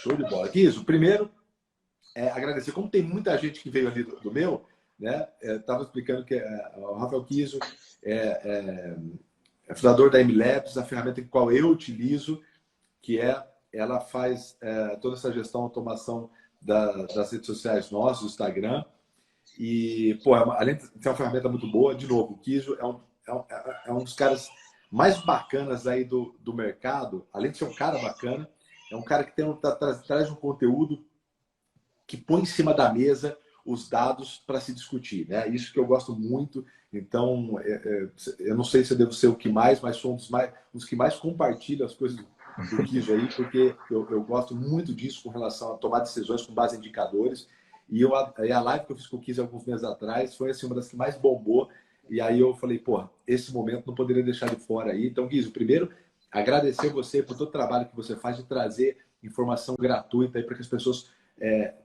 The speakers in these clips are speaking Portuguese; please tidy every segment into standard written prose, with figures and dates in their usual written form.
Show de bola. Guizo, primeiro, agradecer. Como tem muita gente que veio ali do meu, né? Estava explicando que o Rafael Guizo é fundador da MLabs, a ferramenta que qual eu utilizo, que ela faz toda essa gestão, automação das redes sociais nossas, do Instagram. E, pô, além de ser uma ferramenta muito boa, de novo, o Guizo é um dos caras mais bacanas aí do mercado. Além de ser um cara bacana, é um cara que traz um conteúdo que põe em cima da mesa os dados para se discutir, né? Isso que eu gosto muito. Então, eu não sei se eu devo ser o que mais, mas sou um dos que mais compartilha as coisas do Guizo aí, porque eu gosto muito disso com relação a tomar decisões com base em indicadores. E a live que eu fiz com o Guizo alguns meses atrás foi assim, uma das que mais bombou. E aí eu falei, pô, esse momento não poderia deixar de fora aí. Então, Guizo, primeiro, agradecer você por todo o trabalho que você faz de trazer informação gratuita aí para que as pessoas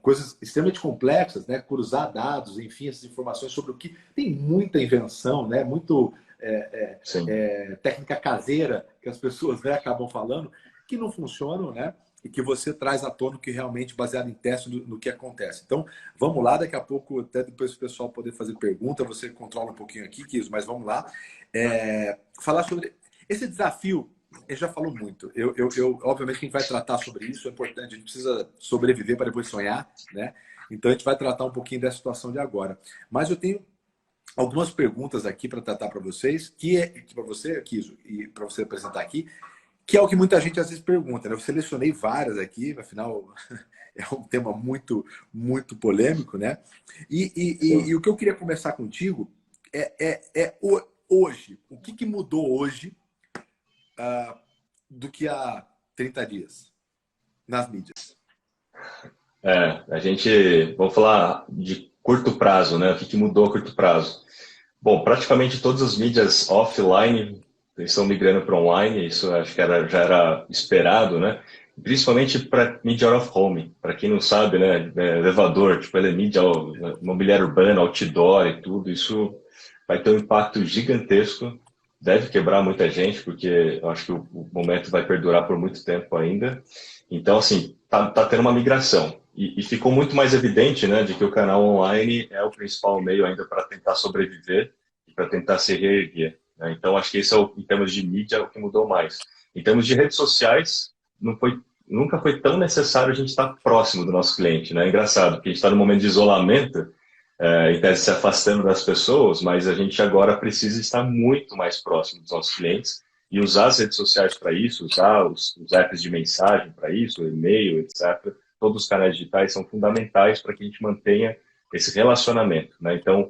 coisas extremamente complexas, né? Cruzar dados, enfim, essas informações sobre o que tem muita invenção, né? Muito técnica caseira que as pessoas, né, acabam falando que não funcionam, né? E que você traz à tona que realmente baseado em teste no que acontece. Então, vamos lá, daqui a pouco, até depois o pessoal poder fazer pergunta, você controla um pouquinho aqui, Kiso, mas vamos lá. Falar sobre esse desafio. Ele já falou muito. Obviamente, a gente vai tratar sobre isso, é importante, a gente precisa sobreviver para depois sonhar, né? Então, a gente vai tratar um pouquinho dessa situação de agora. Mas eu tenho algumas perguntas aqui para tratar para vocês, que para você, Kiso, e para você apresentar aqui, que é o que muita gente às vezes pergunta, né? Eu selecionei várias aqui, afinal, é um tema muito, muito polêmico, né? E o que eu queria começar contigo hoje. O que mudou hoje do que há 30 dias nas mídias? A gente, vamos falar de curto prazo, né? O que mudou a curto prazo? Bom, praticamente todas as mídias offline estão migrando para online, isso acho que já era esperado, né? Principalmente para mídia out of home, para quem não sabe, né? Elevador, tipo, ele é mídia mobiliário urbano, outdoor e tudo, isso vai ter um impacto gigantesco, deve quebrar muita gente, porque eu acho que o momento vai perdurar por muito tempo ainda. Então, assim, tá tendo uma migração. E ficou muito mais evidente, né, de que o canal online é o principal meio ainda para tentar sobreviver e para tentar se reerguer, né? Então, acho que esse em termos de mídia, é o que mudou mais. Em termos de redes sociais, nunca foi tão necessário a gente estar próximo do nosso cliente, né? É engraçado, porque a gente está num momento de isolamento, em tese se afastando das pessoas, mas a gente agora precisa estar muito mais próximo dos nossos clientes e usar as redes sociais para isso, usar os apps de mensagem para isso, e-mail, etc. Todos os canais digitais são fundamentais para que a gente mantenha esse relacionamento, né? Então,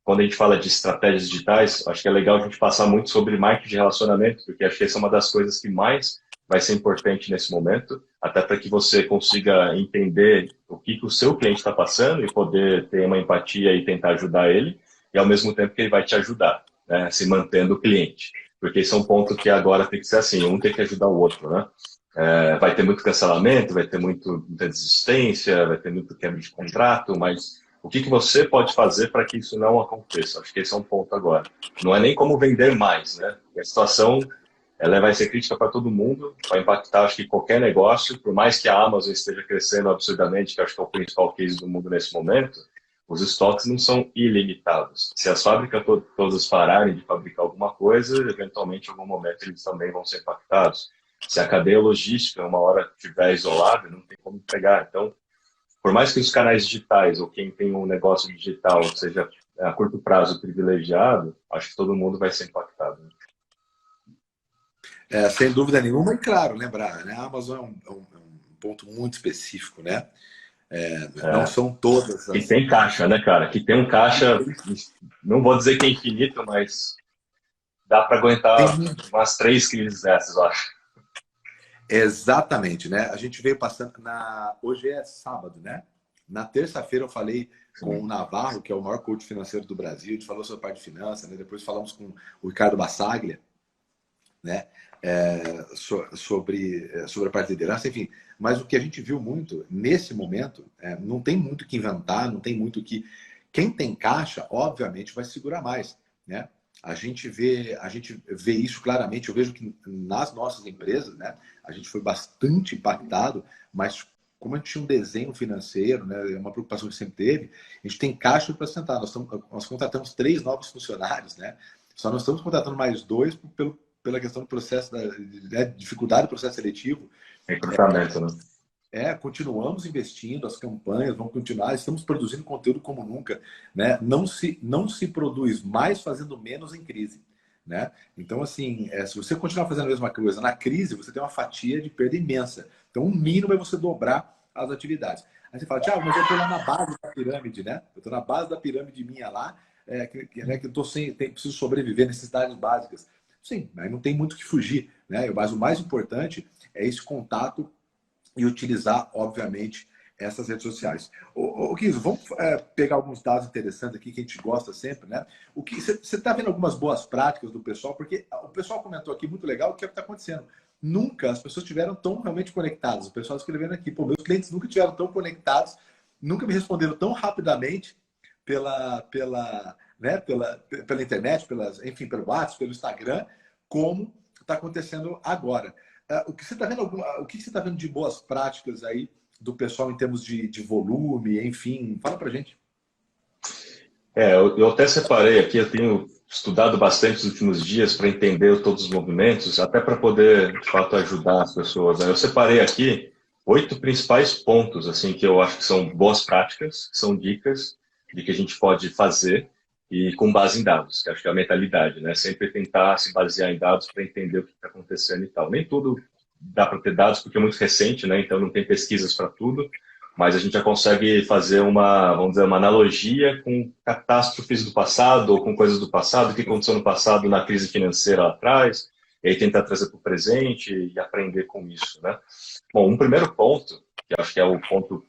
quando a gente fala de estratégias digitais, acho que é legal a gente passar muito sobre marketing de relacionamento, porque acho que essa é uma das coisas que mais vai ser importante nesse momento, até para que você consiga entender o que o seu cliente está passando e poder ter uma empatia e tentar ajudar ele, e ao mesmo tempo que ele vai te ajudar, né, se mantendo cliente. Porque esse é um ponto que agora tem que ser assim, um tem que ajudar o outro, né? Vai ter muito cancelamento, vai ter muita desistência, vai ter muito quebra de contrato, mas o que você pode fazer para que isso não aconteça? Acho que esse é um ponto agora. Não é nem como vender mais, né? A situação ela vai ser crítica para todo mundo, vai impactar, acho que qualquer negócio, por mais que a Amazon esteja crescendo absurdamente, que acho que é o principal case do mundo nesse momento, os estoques não são ilimitados. Se as fábricas todas pararem de fabricar alguma coisa, eventualmente, em algum momento, eles também vão ser impactados. Se a cadeia logística, uma hora estiver isolada, não tem como entregar. Então, por mais que os canais digitais, ou quem tem um negócio digital, seja a curto prazo privilegiado, acho que todo mundo vai ser impactado, né? Sem dúvida nenhuma, e claro, lembrar, né? A Amazon é um ponto muito específico, né? Não são todas que tem caixa, né, cara? Que tem um caixa, não vou dizer que é infinito, mas dá para aguentar umas 3 crises dessas, eu acho. Exatamente, né? A gente veio passando hoje é sábado, né? Na terça-feira eu falei com o Navarro, que é o maior coach financeiro do Brasil, a gente falou sobre a parte de finanças, né? Depois falamos com o Ricardo Bassaglia, né? Sobre a parte de liderança, enfim. Mas o que a gente viu muito nesse momento, não tem muito o que inventar, não tem muito o que... Quem tem caixa, obviamente, vai segurar mais, né? A gente vê isso claramente. Eu vejo que nas nossas empresas, né, a gente foi bastante impactado, mas como a gente tinha um desenho financeiro, né, uma preocupação que sempre teve, a gente tem caixa para sentar. Nós contratamos 3 novos funcionários, né? Só não estamos contratando mais 2 pela questão do processo, da dificuldade do processo seletivo. Recrutamento, né? Continuamos investindo, as campanhas vão continuar, estamos produzindo conteúdo como nunca, né? Não se produz mais fazendo menos em crise, né? Então, assim, se você continuar fazendo a mesma coisa na crise, você tem uma fatia de perda imensa. Então, o mínimo é você dobrar as atividades. Aí você fala, Thiago, mas eu estou lá na base da pirâmide, né? Eu estou na base da pirâmide minha lá, que eu tô preciso sobreviver, necessidades básicas. Sim, aí não tem muito o que fugir, né? Mas o mais importante é esse contato e utilizar, obviamente, essas redes sociais. Ô Kiso, vamos pegar alguns dados interessantes aqui que a gente gosta sempre, né? O que você está vendo algumas boas práticas do pessoal, porque o pessoal comentou aqui muito legal o que é que está acontecendo. Nunca as pessoas estiveram tão realmente conectadas. O pessoal escrevendo aqui, pô, meus clientes nunca estiveram tão conectados, nunca me responderam tão rapidamente pela internet, enfim, pelo WhatsApp, pelo Instagram, como está acontecendo agora. O que você está vendo, o que você está vendo de boas práticas aí do pessoal em termos de volume, enfim, fala pra gente. Eu até separei aqui, eu tenho estudado bastante nos últimos dias para entender todos os movimentos, até para poder, de fato, ajudar as pessoas, né? Eu separei aqui 8 principais pontos, assim, que eu acho que são boas práticas, que são dicas de que a gente pode fazer e com base em dados, que acho que é a mentalidade, né? Sempre tentar se basear em dados para entender o que está acontecendo e tal. Nem tudo dá para ter dados porque é muito recente, né? Então não tem pesquisas para tudo, mas a gente já consegue fazer vamos dizer, uma analogia com catástrofes do passado ou com coisas do passado, o que aconteceu no passado na crise financeira lá atrás, e aí tentar trazer para o presente e aprender com isso, né? Bom, um primeiro ponto, que acho que é o ponto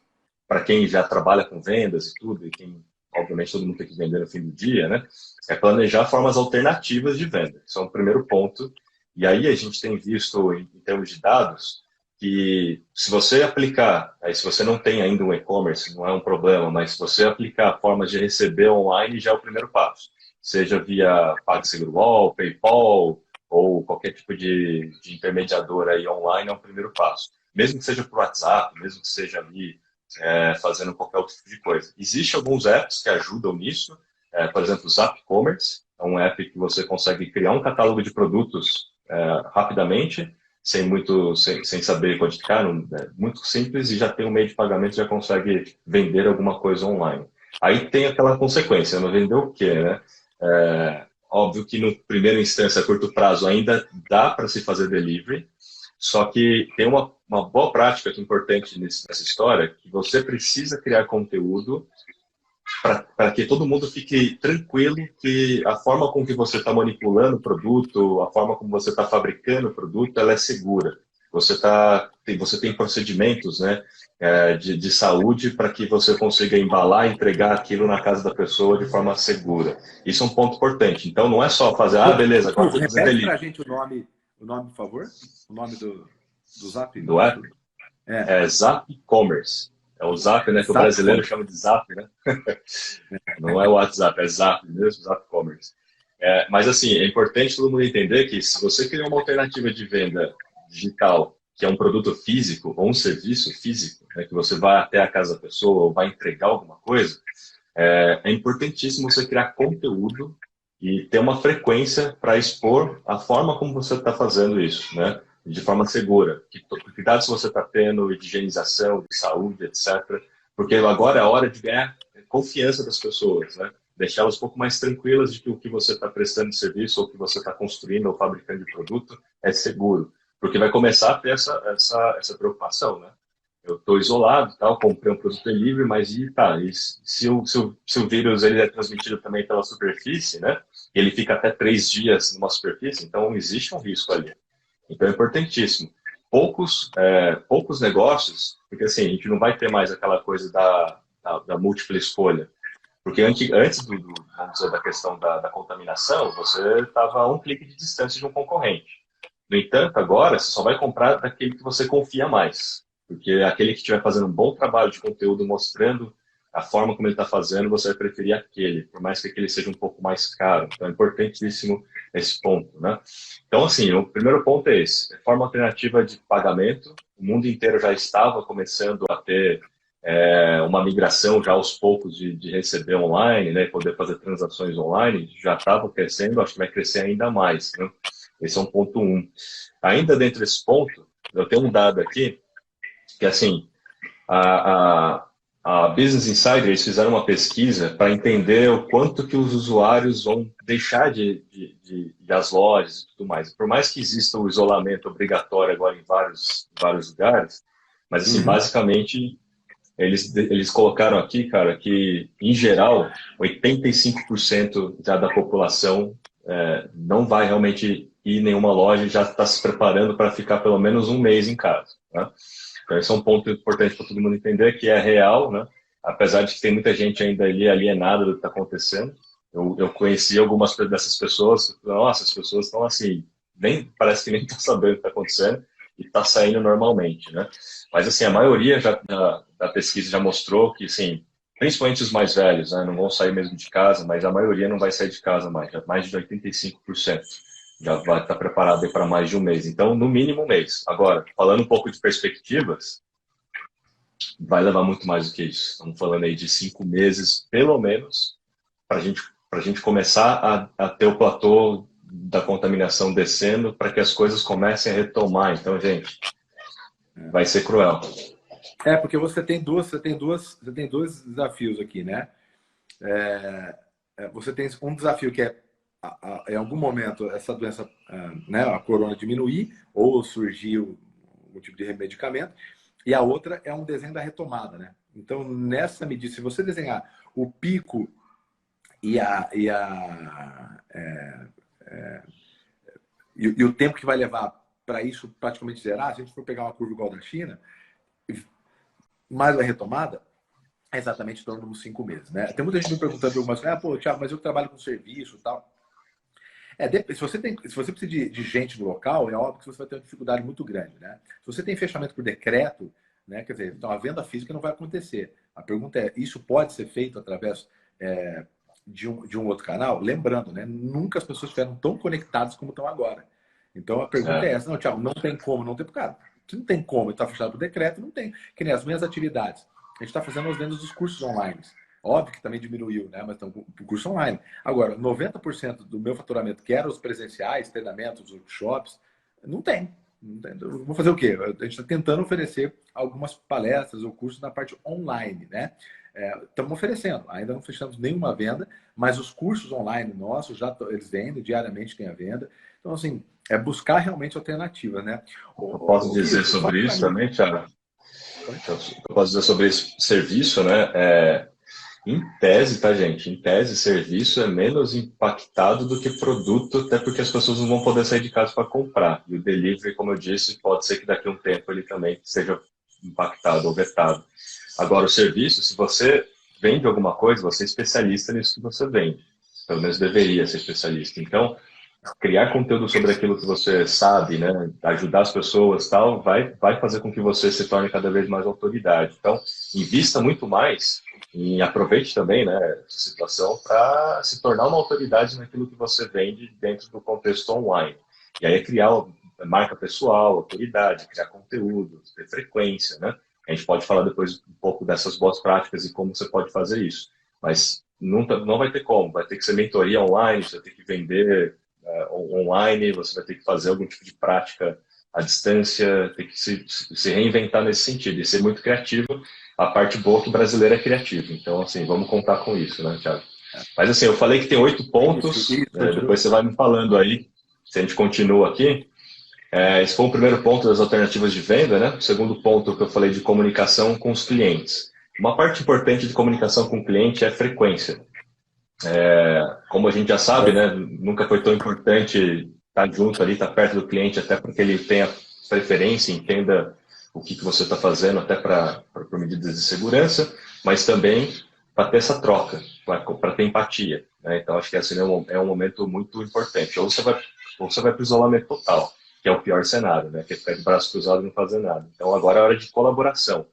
para quem já trabalha com vendas e tudo, e quem, obviamente, todo mundo tem que vender no fim do dia, né? É planejar formas alternativas de venda. Isso é um primeiro ponto. E aí a gente tem visto, em termos de dados, que se você aplicar, aí se você não tem ainda um e-commerce, não é um problema, mas se você aplicar formas de receber online, já é o primeiro passo. Seja via PagSeguro, PayPal, ou qualquer tipo de intermediador aí online, é o primeiro passo. Mesmo que seja por WhatsApp, mesmo que seja ali fazendo qualquer outro tipo de coisa. Existem alguns apps que ajudam nisso, por exemplo, o Zap Commerce, é um app que você consegue criar um catálogo de produtos rapidamente, sem saber codificar, muito simples, e já tem um meio de pagamento, já consegue vender alguma coisa online. Aí tem aquela consequência, não vender o quê, né? Óbvio que no primeiro instância, a curto prazo, ainda dá para se fazer delivery, só que tem uma boa prática que é importante nessa história, que você precisa criar conteúdo para que todo mundo fique tranquilo que a forma com que você está manipulando o produto, a forma como você está fabricando o produto, ela é segura. Você tem procedimentos, né, de saúde para que você consiga embalar e entregar aquilo na casa da pessoa de forma segura. Isso é um ponto importante. Então, não é só fazer, beleza, agora vou fazer Repete delivery. para a gente o nome, por favor. O nome do Zap. Do app? É Zap Commerce. É o Zap, né, que o brasileiro chama de Zap, né? Não é o WhatsApp, é Zap mesmo, Zap Commerce. Mas, assim, é importante todo mundo entender que se você criar uma alternativa de venda digital, que é um produto físico ou um serviço físico, né, que você vai até a casa da pessoa ou vai entregar alguma coisa, é importantíssimo você criar conteúdo e ter uma frequência para expor a forma como você está fazendo isso, né? De forma segura. Que cuidados você está tendo de higienização, de saúde, etc. Porque agora é a hora de ganhar confiança das pessoas, né? Deixá-las um pouco mais tranquilas de que o que você está prestando de serviço ou o que você está construindo ou fabricando de produto é seguro. Porque vai começar a ter essa preocupação, né? Eu estou isolado, tal, comprei um produto delivery, mas se o vírus ele é transmitido também pela superfície, né? Ele fica até 3 dias numa superfície, então existe um risco ali. Então é importantíssimo. Poucos negócios, porque assim, a gente não vai ter mais aquela coisa da múltipla escolha. Porque antes vamos dizer, da questão da contaminação, você estava a um clique de distância de um concorrente. No entanto, agora você só vai comprar daquele que você confia mais. Porque aquele que estiver fazendo um bom trabalho de conteúdo mostrando a forma como ele está fazendo, você vai preferir aquele, por mais que aquele seja um pouco mais caro. Então é importantíssimo esse ponto, né? Então, assim, o primeiro ponto é esse, forma alternativa de pagamento. O mundo inteiro já estava começando a ter uma migração já aos poucos de receber online, né, poder fazer transações online, já estava crescendo, acho que vai crescer ainda mais, né? Esse é um ponto um. Ainda dentro desse ponto, eu tenho um dado aqui, que assim, a Business Insider, eles fizeram uma pesquisa para entender o quanto que os usuários vão deixar de as lojas e tudo mais. Por mais que exista o isolamento obrigatório agora em vários lugares, mas assim, basicamente, eles colocaram aqui, cara, que em geral, 85% já da população não vai realmente ir em nenhuma loja e já está se preparando para ficar pelo menos um mês em casa, né? Então, esse é um ponto importante para todo mundo entender, que é real, né? Apesar de que tem muita gente ainda ali alienada do que está acontecendo. Eu conheci algumas dessas pessoas, nossa, as pessoas estão assim, parece que nem estão sabendo o que está acontecendo e está saindo normalmente, né? Mas, assim, a maioria da pesquisa já mostrou que, assim, principalmente os mais velhos, né, não vão sair mesmo de casa, mas a maioria não vai sair de casa mais, já mais de 85% já vai estar preparado para mais de um mês. Então, no mínimo um mês. Agora, falando um pouco de perspectivas, vai levar muito mais do que isso. Estamos falando aí de 5 meses, pelo menos, para a gente começar a ter o platô da contaminação descendo, para que as coisas comecem a retomar. Então, gente, vai ser cruel. Porque você tem dois desafios aqui, né? Você tem um desafio que é em algum momento essa doença, né, a corona diminuir ou surgir um tipo de medicamento, e a outra é um desenho da retomada, né? Então, nessa medida, se você desenhar o pico e o tempo que vai levar para isso praticamente zerar, se a gente for pegar uma curva igual da China, mais a retomada, é exatamente em torno de uns 5 meses, né? Tem muita gente me perguntando algumas coisas, pô, Thiago, mas eu trabalho com serviço e tal. Se você precisa de gente no local, é óbvio que você vai ter uma dificuldade muito grande, né? Se você tem fechamento por decreto, né? Quer dizer, então a venda física não vai acontecer. A pergunta é, isso pode ser feito através de um outro canal? Lembrando, né? Nunca as pessoas estiveram tão conectadas como estão agora. Então a pergunta é essa, não, Thiago, não tem como, não tem, cara, se não tem como, está fechado por decreto, não tem. Que nem as minhas atividades. A gente está fazendo as vendas dos cursos online. Óbvio que também diminuiu, né? Mas estão com o curso online. Agora, 90% do meu faturamento, que eram os presenciais, treinamentos, workshops, não tem. Vou fazer o quê? A gente está tentando oferecer algumas palestras ou cursos na parte online, né? Estamos oferecendo. Ainda não fechamos nenhuma venda, mas os cursos online nossos, eles vendem, diariamente tem a venda. Então, assim, é buscar realmente alternativas, né? Eu posso dizer sobre isso também, Thiago? Eu posso dizer sobre esse serviço, né? Em tese, tá, gente? Em tese, serviço é menos impactado do que produto, até porque as pessoas não vão poder sair de casa para comprar. E o delivery, como eu disse, pode ser que daqui a um tempo ele também seja impactado ou vetado. Agora, o serviço, se você vende alguma coisa, você é especialista nisso que você vende. Pelo menos deveria ser especialista. Então, criar conteúdo sobre aquilo que você sabe, né, ajudar as pessoas, tal, vai fazer com que você se torne cada vez mais autoridade. Então, invista muito mais e aproveite também, né, essa situação para se tornar uma autoridade naquilo que você vende dentro do contexto online. E aí é criar uma marca pessoal, autoridade, criar conteúdo, ter frequência, né? A gente pode falar depois um pouco dessas boas práticas e como você pode fazer isso. Mas não vai ter como, vai ter que ser mentoria online, você vai ter que vender online, você vai ter que fazer algum tipo de prática à distância, ter que se reinventar nesse sentido e ser muito criativo. A parte boa é que o brasileiro é criativo. Então, assim, vamos contar com isso, né, Thiago? Mas, assim, eu falei que tem 8 pontos, depois você vai me falando aí, se a gente continua aqui. Esse foi o primeiro ponto das alternativas de venda, né? O segundo ponto que eu falei de comunicação com os clientes. Uma parte importante de comunicação com o cliente é a frequência. Como a gente já sabe, né, nunca foi tão importante estar junto ali, estar perto do cliente, até porque ele tenha preferência, entenda o que você está fazendo, até para medidas de segurança, mas também para ter essa troca, para ter empatia, né? Então, acho que esse é um momento muito importante. Ou você vai para o isolamento total, que é o pior cenário, né, que é ficar de braço cruzado e não fazer nada. Então, agora é hora de colaboração.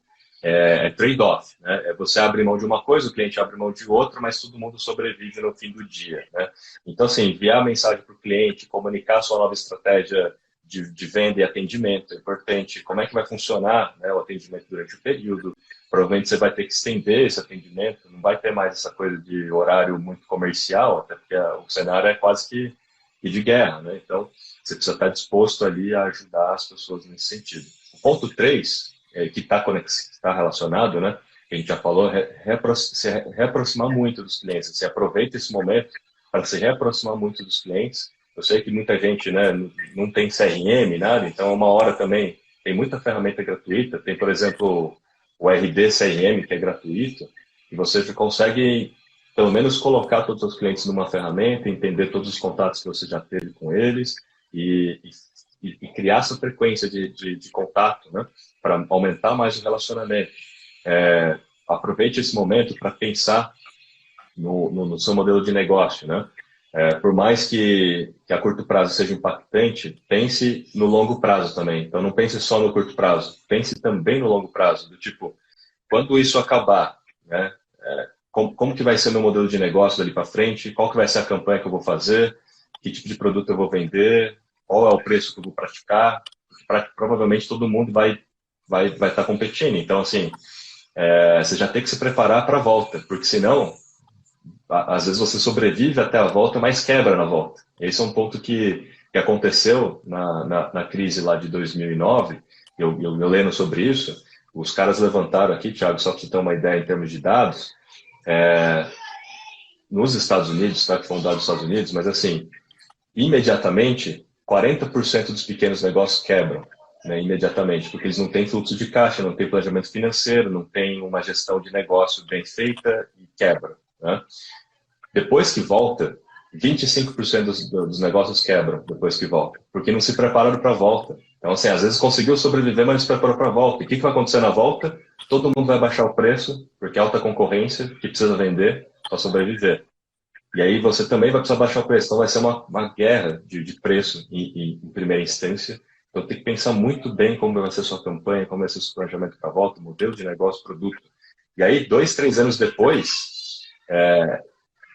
é trade-off, né? É você abre mão de uma coisa, o cliente abre mão de outra, mas todo mundo sobrevive no fim do dia, né? Então, assim, enviar a mensagem para o cliente, comunicar a sua nova estratégia de venda e atendimento é importante. Como é que vai funcionar, né, o atendimento durante o período? Provavelmente você vai ter que estender esse atendimento, não vai ter mais essa coisa de horário muito comercial, até porque o cenário é quase que de guerra, né? Então, você precisa estar disposto ali a ajudar as pessoas nesse sentido. O ponto 3 que está relacionado, né? Que a gente já falou, se reaproximar muito dos clientes. Você aproveita esse momento para se reaproximar muito dos clientes. Eu sei que muita gente, né, não tem CRM, nada, então uma hora também tem muita ferramenta gratuita. Tem, por exemplo, o RD CRM, que é gratuito, e você consegue, pelo menos, colocar todos os clientes numa ferramenta, entender todos os contatos que você já teve com eles e criar essa frequência de contato, né, para aumentar mais o relacionamento. Aproveite esse momento para pensar no seu modelo de negócio, né? Por mais que a curto prazo seja impactante, pense no longo prazo também. Então, não pense só no curto prazo, pense também no longo prazo, do tipo, quando isso acabar, né? Como que vai ser meu modelo de negócio dali para frente? Qual que vai ser a campanha que eu vou fazer? Que tipo de produto eu vou vender? Qual é o preço que eu vou praticar? Provavelmente todo mundo vai estar competindo. Então, assim, você já tem que se preparar para a volta, porque senão às vezes você sobrevive até a volta, mas quebra na volta. Esse é um ponto que aconteceu na crise lá de 2009, eu lendo sobre isso, os caras levantaram aqui, Thiago, só para você ter uma ideia em termos de dados, nos Estados Unidos, tá, que foram dados dos Estados Unidos, mas assim, imediatamente, 40% dos pequenos negócios quebram, né, imediatamente, porque eles não têm fluxo de caixa, não têm planejamento financeiro, não têm uma gestão de negócio bem feita e quebra, né? Depois que volta, 25% dos negócios quebram depois que volta, porque não se prepararam para a volta. Então, assim, às vezes conseguiu sobreviver, mas não se preparou para a volta. E o que vai acontecer na volta? Todo mundo vai baixar o preço, porque é alta concorrência, que precisa vender para sobreviver. E aí você também vai precisar baixar o preço. Então vai ser uma guerra de preço em primeira instância. Então tem que pensar muito bem como vai ser a sua campanha, como vai ser o seu planejamento para a volta, modelo de negócio, produto. E aí, 2, 3 anos depois,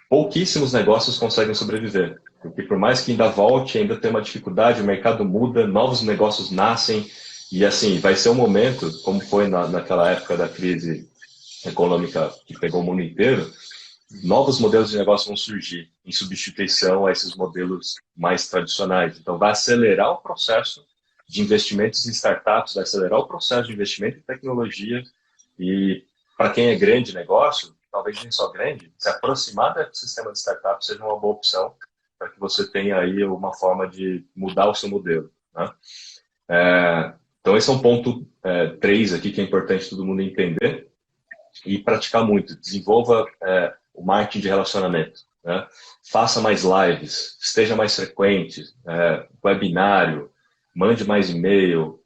pouquíssimos negócios conseguem sobreviver. Porque por mais que ainda volte, ainda tem uma dificuldade, o mercado muda, novos negócios nascem, e assim, vai ser um momento, como foi naquela época da crise econômica que pegou o mundo inteiro, novos modelos de negócio vão surgir em substituição a esses modelos mais tradicionais. Então, vai acelerar o processo de investimentos em startups, vai acelerar o processo de investimento em tecnologia, e para quem é grande negócio, talvez nem só grande, se aproximar do ecossistema de startup seja uma boa opção para que você tenha aí uma forma de mudar o seu modelo, né? Então, esse é um ponto 3 aqui que é importante todo mundo entender e praticar muito. Desenvolva o marketing de relacionamento, né? Faça mais lives, esteja mais frequente, webinário, mande mais e-mail,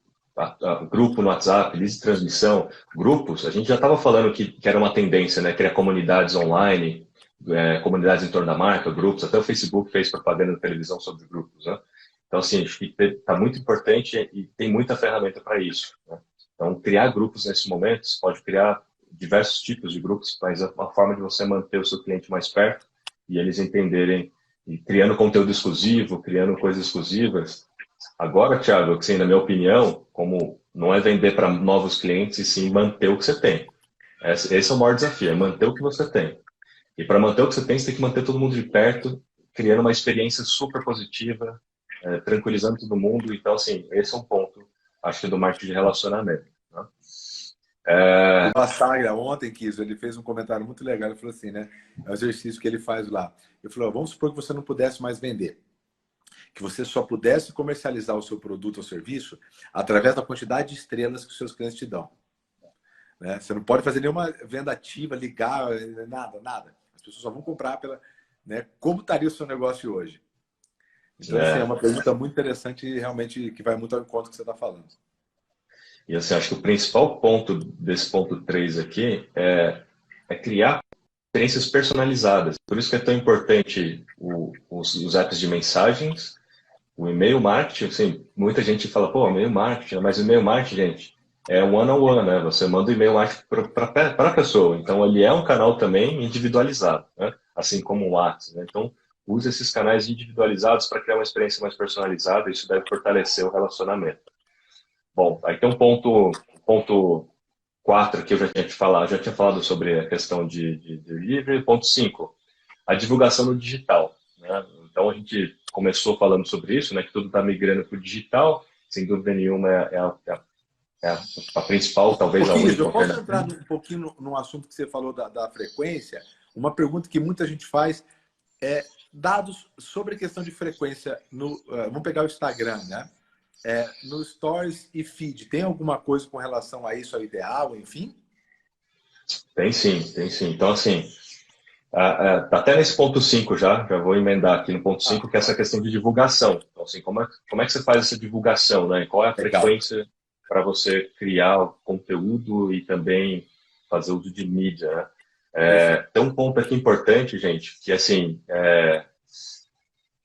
grupo no WhatsApp, lista de transmissão, grupos. A gente já estava falando que era uma tendência, né? Criar comunidades online, comunidades em torno da marca, grupos. Até o Facebook fez propaganda na televisão sobre grupos, né? Então, assim, acho que está muito importante e tem muita ferramenta para isso, né? Então, criar grupos nesse momento, você pode criar diversos tipos de grupos, mas é uma forma de você manter o seu cliente mais perto e eles entenderem, e criando conteúdo exclusivo, criando coisas exclusivas. Agora, Thiago, assim, na minha opinião, como não é vender para novos clientes, e sim manter o que você tem. Esse é o maior desafio, é manter o que você tem. E para manter o que você tem que manter todo mundo de perto, criando uma experiência super positiva, tranquilizando todo mundo. Então, assim, esse é um ponto, acho que, do marketing de relacionamento, né? O Bassagra, ontem, Kiso, ele fez um comentário muito legal. Ele falou assim, né? É o exercício que ele faz lá. Ele falou, vamos supor que você não pudesse mais vender. Que você só pudesse comercializar o seu produto ou serviço através da quantidade de estrelas que os seus clientes te dão, né? Você não pode fazer nenhuma venda ativa, ligar, nada. As pessoas só vão comprar pela... Né? Como estaria o seu negócio hoje? Então, assim, é uma pergunta muito interessante e realmente que vai muito ao encontro que você está falando. E assim, acho que o principal ponto desse ponto 3 aqui é criar experiências personalizadas. Por isso que é tão importante os apps de mensagens, o e-mail marketing. Assim, muita gente fala, pô, e-mail marketing, mas o e-mail marketing, gente, é one-on-one, né? Você manda o e-mail para a pessoa. Então, ele é um canal também individualizado, né? Assim como o WhatsApp, né? Então, use esses canais individualizados para criar uma experiência mais personalizada. Isso deve fortalecer o relacionamento. Bom, aí tem ponto 4 que eu já tinha já tinha falado sobre a questão de livre. Ponto 5, a divulgação no digital, né? Então, a gente começou falando sobre isso, né? Que tudo está migrando para o digital. Sem dúvida nenhuma, é a principal, talvez a Porque única eu posso entrar alternativa. um pouquinho no assunto que você falou da frequência. Uma pergunta que muita gente faz é dados sobre a questão de frequência no, vamos pegar o Instagram, né? No Stories e Feed, tem alguma coisa com relação a isso, ao ideal, enfim? Tem sim, tem sim. Então, assim, tá até nesse ponto 5 já vou emendar aqui no ponto Ah, 5 que é essa questão de divulgação. Então, assim, como é que você faz essa divulgação, né? Qual é a legal. frequência para você criar o conteúdo e também fazer uso de mídia, né? Perfeito. Tem um ponto aqui importante, gente, que assim,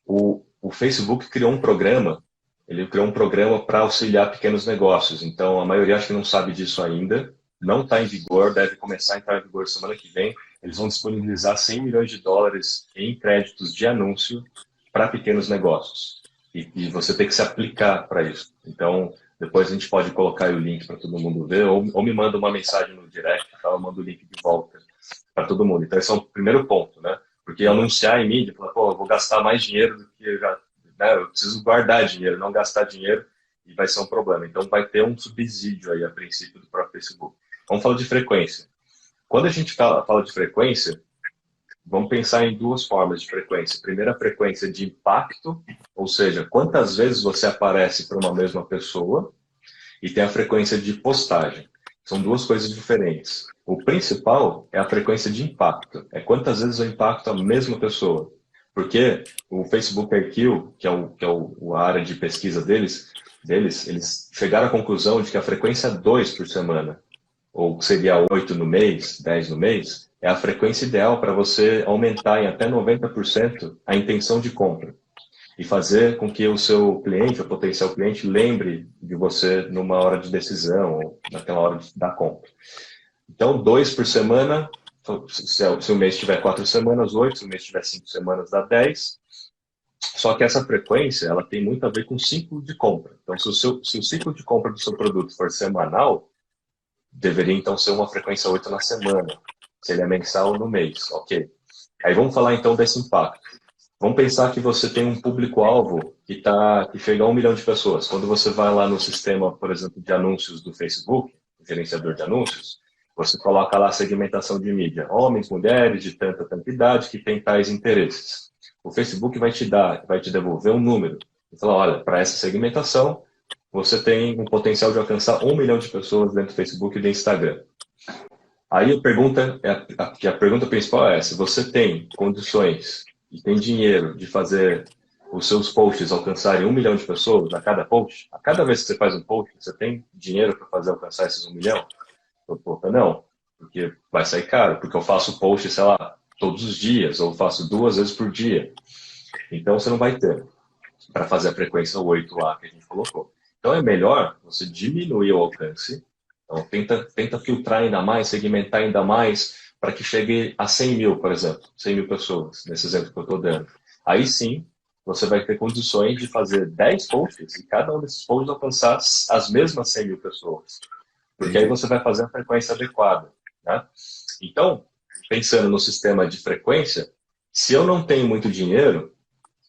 o Facebook criou um programa, ele criou um programa para auxiliar pequenos negócios. Então, a maioria acho que não sabe disso ainda, não está em vigor, deve começar a entrar em vigor semana que vem. Eles vão disponibilizar 100 milhões de dólares em créditos de anúncio para pequenos negócios. E você tem que se aplicar para isso. Então, depois a gente pode colocar aí o link para todo mundo ver, ou me manda uma mensagem no direct, tá? Eu mando o link de volta para todo mundo. Então, esse é o primeiro ponto, né? Porque Boa. anunciar em mídia, falar, pô, eu vou gastar mais dinheiro do que eu já, né? Eu preciso guardar dinheiro, não gastar dinheiro, e vai ser um problema. Então, vai ter um subsídio aí, a princípio, do próprio Facebook. Vamos falar de frequência. Quando a gente fala de frequência, vamos pensar em duas formas de frequência. Primeiro, a frequência de impacto, ou seja, quantas vezes você aparece para uma mesma pessoa, e tem a frequência de postagem. São duas coisas diferentes. O principal é a frequência de impacto. É quantas vezes eu impacto a mesma pessoa. Porque o Facebook IQ, a área de pesquisa eles chegaram à conclusão de que a frequência 2 por semana, ou seria 8 no mês, 10 no mês, é a frequência ideal para você aumentar em até 90% a intenção de compra e fazer com que o seu cliente, o potencial cliente, lembre de você numa hora de decisão, ou naquela hora da compra. Então, 2 por semana, se o mês tiver 4 semanas, 8, se o mês tiver 5 semanas, dá 10. Só que essa frequência, ela tem muito a ver com o ciclo de compra. Então, se o ciclo de compra do seu produto for semanal, deveria então ser uma frequência 8 na semana. Se ele é mensal, no mês, ok. Aí vamos falar então desse impacto. Vamos pensar que você tem um público-alvo que chega a 1 milhão de pessoas. Quando você vai lá no sistema, por exemplo, de anúncios do Facebook, o gerenciador de anúncios, você coloca lá a segmentação de mídia. Homens, mulheres, de tanta idade, que tem tais interesses. O Facebook vai te devolver um número. E falar, olha, para essa segmentação, você tem um potencial de alcançar 1 milhão de pessoas dentro do Facebook e do Instagram. Aí a pergunta principal é, se você tem condições e tem dinheiro de fazer os seus posts alcançarem 1 milhão de pessoas a cada post, a cada vez que você faz um post, você tem dinheiro para fazer alcançar esses 1 milhão? Pô, não, porque vai sair caro, porque eu faço post, sei lá, todos os dias, ou faço 2 vezes por dia. Então você não vai ter para fazer a frequência 8A que a gente colocou. Então é melhor você diminuir o alcance. Então tenta filtrar ainda mais, segmentar ainda mais, para que chegue a 100 mil, por exemplo, 100 mil pessoas, nesse exemplo que eu estou dando. Aí sim, você vai ter condições de fazer 10 posts e cada um desses posts alcançar as mesmas 100 mil pessoas. Porque aí Entendi. você vai fazer a frequência adequada. Né? Então, pensando no sistema de frequência, se eu não tenho muito dinheiro,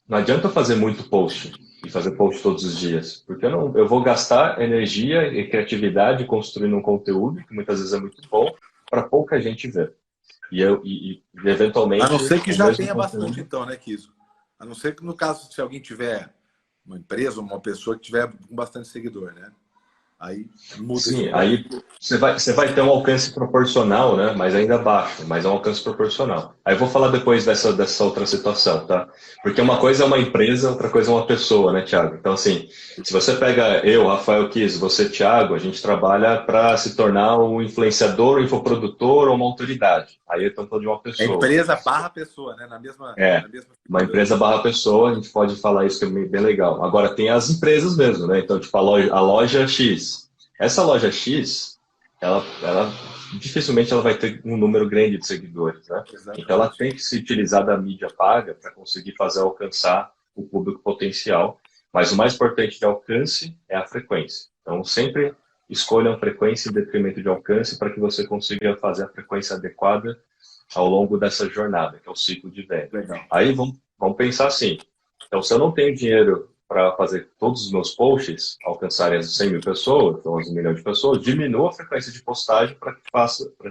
não adianta fazer muito post e fazer post todos os dias, porque eu vou gastar energia e criatividade construindo um conteúdo que muitas vezes é muito bom para pouca gente ver. E A não eventualmente ser que o já mesmo tenha bastante, conteúdo. então, né, Kiso? A não ser que, no caso, se alguém tiver uma empresa, uma pessoa que tiver com bastante seguidor, né? Aí muda esse Sim, ponto. aí você vai ter um alcance proporcional, né? Mas ainda baixo, mas é um alcance proporcional. Aí eu vou falar depois dessa outra situação, tá? Porque uma coisa é uma empresa, outra coisa é uma pessoa, né, Thiago? Então, assim, se você pega eu, Rafael Kiss, você, Thiago, a gente trabalha para se tornar um influenciador, um infoprodutor ou uma autoridade. Aí eu estou falando de uma É pessoa. empresa barra pessoa, né? É, Na mesma uma figura, né? empresa barra pessoa, a gente pode falar isso que é bem legal. Agora, tem as empresas mesmo, né? Então, tipo, a loja X. Essa loja X, ela dificilmente ela vai ter um número grande de seguidores, né? Então ela Exatamente. tem que se utilizar da mídia paga para conseguir fazer alcançar o público potencial. Mas o mais importante de alcance é a frequência. Então sempre escolha a frequência em detrimento de alcance para que você consiga fazer a frequência adequada ao longo dessa jornada, que é o ciclo de venda. Legal. Aí vamos pensar assim. Então, se eu não tenho dinheiro para fazer todos os meus posts alcançarem as 100 mil pessoas, então as 1 milhão de pessoas, diminua a frequência de postagem para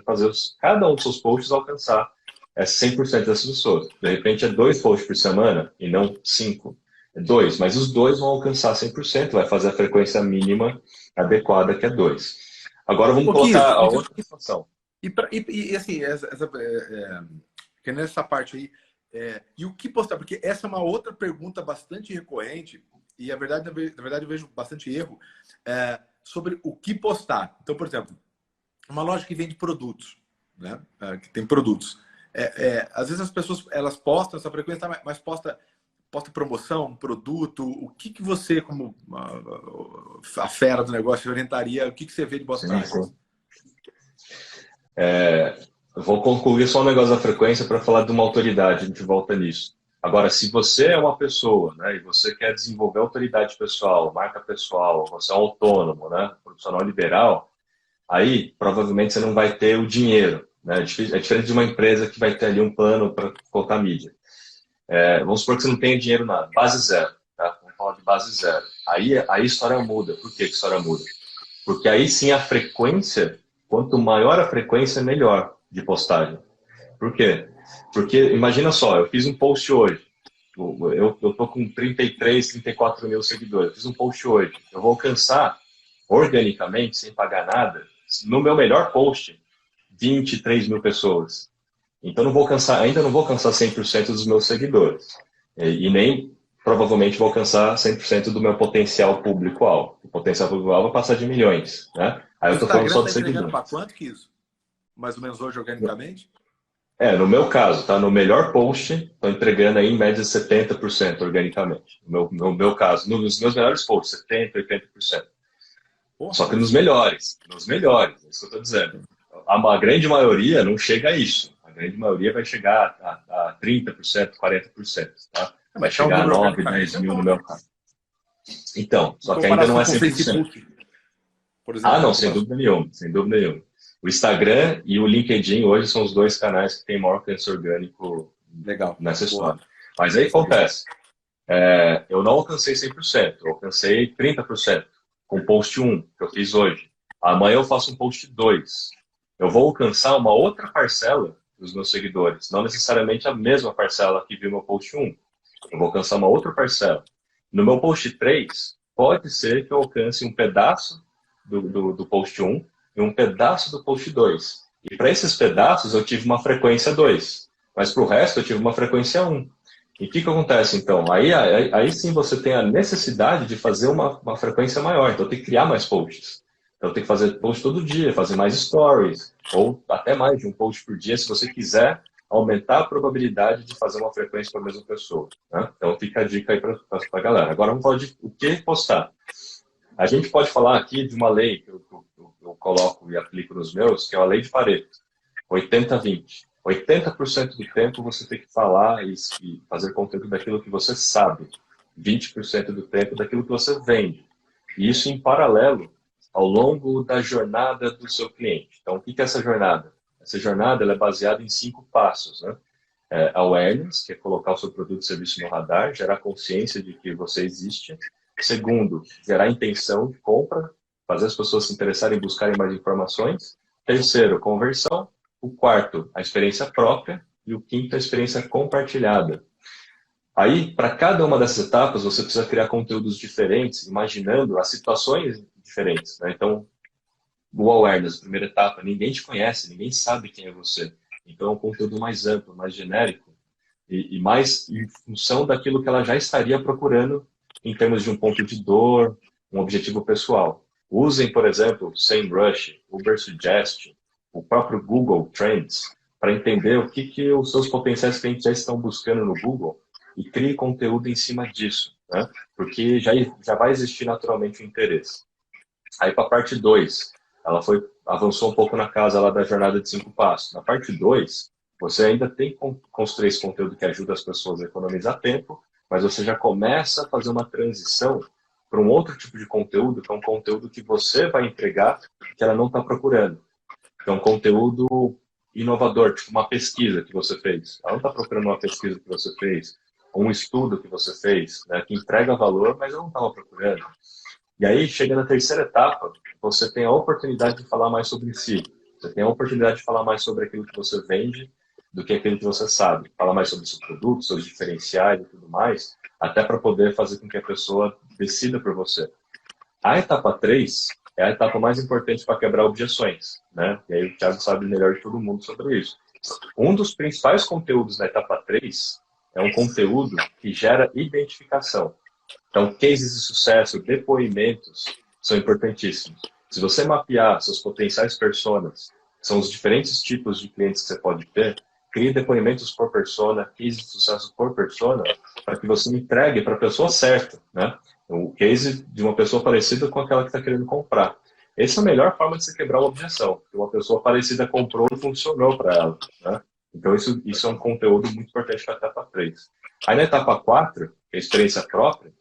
fazer cada um dos seus posts alcançar 100% dessas pessoas. De repente é 2 posts por semana e não 5. É 2, mas os 2 vão alcançar 100%, vai fazer a frequência mínima adequada, que é 2. Agora vamos Ô, colocar Kiso, a então, outra situação. assim, que nessa parte aí, e o que postar? Porque essa é uma outra pergunta bastante recorrente, e na verdade eu vejo bastante erro, sobre o que postar. Então, por exemplo, uma loja que vende produtos, né? Que tem produtos. Às vezes as pessoas elas postam essa frequência, mas posta promoção, produto. O que você, como a fera do negócio, orientaria? O que você vê de boas Sim, práticas? sim. Eu vou concluir só o negócio da frequência para falar de uma autoridade, a gente volta nisso. Agora, se você é uma pessoa, né, e você quer desenvolver autoridade pessoal, marca pessoal, você é um autônomo, né, profissional liberal, aí provavelmente você não vai ter o dinheiro, né, é diferente de uma empresa que vai ter ali um plano para colocar mídia. Vamos supor que você não tenha dinheiro na base zero, tá? Vamos falar de base zero. Aí a história muda. Por que a história muda? Porque aí sim a frequência, quanto maior a frequência, melhor de postagem. Por quê? Porque imagina só, eu fiz um post hoje. Eu tô com 33, 34 mil seguidores. Eu fiz um post hoje. Eu vou alcançar organicamente, sem pagar nada, no meu melhor post, 23 mil pessoas. Então não vou alcançar, ainda não vou alcançar 100% dos meus seguidores. E nem provavelmente vou alcançar 100% do meu potencial público-alvo. O potencial público-alvo vai passar de milhões, né? Aí O eu estou falando Instagram só está de entregando para seguidores. quanto que isso? Mais ou menos hoje, organicamente? No meu caso, tá? No melhor post, estou entregando aí em média 70% organicamente. No meu caso, nos meus melhores posts, 70%, 80%. Porra, Só que mas nos melhores, é isso que eu estou dizendo. A grande maioria não chega a isso. A grande maioria vai chegar a 30%, 40%. Tá? Vai mas tá um chegar a número 9, organicamente 10 é mil no bom, meu né? caso. Então, Em só que ainda não comparação é com o 100%. Facebook, por Ah, exemplo, não, em sem comparação. dúvida nenhuma, sem dúvida nenhuma. O Instagram e o LinkedIn hoje são os dois canais que têm maior alcance orgânico Legal. nessa Boa. história. Mas aí Bom saber. acontece, eu não alcancei 100%, eu alcancei 30% com post um que eu fiz hoje. Amanhã eu faço um post 2. Eu vou alcançar uma outra parcela dos meus seguidores, não necessariamente a mesma parcela que viu meu post um. Eu vou alcançar uma outra parcela. No meu post 3, pode ser que eu alcance um pedaço do post um e um pedaço do post 2. E para esses pedaços eu tive uma frequência 2, mas para o resto eu tive uma frequência um. E o que acontece então? Aí sim você tem a necessidade de fazer uma frequência maior, então tem que criar mais posts. Então tem que fazer post todo dia, fazer mais stories, ou até mais de um post por dia, se você quiser aumentar a probabilidade de fazer uma frequência para a mesma pessoa. Né? Então fica a dica aí para a galera. Agora vamos falar de o que postar. A gente pode falar aqui de uma lei que eu coloco e aplico nos meus, que é a lei de Pareto, 80-20. 80% do tempo você tem que falar e fazer conteúdo daquilo que você sabe. 20% do tempo daquilo que você vende. E isso em paralelo ao longo da jornada do seu cliente. Então, o que é essa jornada? Essa jornada ela é baseada em 5 passos. Né? Awareness, que é colocar o seu produto e serviço no radar, gerar consciência de que você existe. Segundo, gerar intenção de compra, fazer as pessoas se interessarem em buscarem mais informações. Terceiro, conversão. O quarto, a experiência própria. E o quinto, a experiência compartilhada. Aí, para cada uma dessas etapas, você precisa criar conteúdos diferentes, imaginando as situações diferentes. Né? Então, o awareness, primeira etapa, ninguém te conhece, ninguém sabe quem é você. Então, é um conteúdo mais amplo, mais genérico e mais em função daquilo que ela já estaria procurando em termos de um ponto de dor, um objetivo pessoal. Usem, por exemplo, SEMrush, Ubersuggest, o próprio Google Trends, para entender o que os seus potenciais clientes já estão buscando no Google e crie conteúdo em cima disso, né? Porque já vai existir naturalmente o interesse. Aí para a parte 2, avançou um pouco na casa lá da jornada de 5 passos. Na parte 2, você ainda tem que construir esse conteúdo que ajuda as pessoas a economizar tempo, mas você já começa a fazer uma transição para um outro tipo de conteúdo, que é um conteúdo que você vai entregar que ela não está procurando. Que é um conteúdo inovador, tipo uma pesquisa que você fez. Ela não está procurando uma pesquisa que você fez, ou um estudo que você fez, né, que entrega valor, mas ela não estava procurando. E aí, chega na terceira etapa, você tem a oportunidade de falar mais sobre si. Você tem a oportunidade de falar mais sobre aquilo que você vende do que aquilo que você sabe. Falar mais sobre o seu produto, seus diferenciais e tudo mais, até para poder fazer com que a pessoa decida por você. A etapa 3 é a etapa mais importante para quebrar objeções, né? E aí o Thiago sabe melhor de todo mundo sobre isso. Um dos principais conteúdos da etapa 3 é um conteúdo que gera identificação. Então, cases de sucesso, depoimentos são importantíssimos. Se você mapear seus potenciais personas, são os diferentes tipos de clientes que você pode ter, crie depoimentos por persona, cases de sucesso por persona, para que você entregue para a pessoa certa, né? O case de uma pessoa parecida com aquela que está querendo comprar. Essa é a melhor forma de você quebrar uma objeção, porque uma pessoa parecida comprou e funcionou para ela, né? Então, isso é um conteúdo muito importante para a etapa 3. Aí, na etapa 4, que é a experiência própria,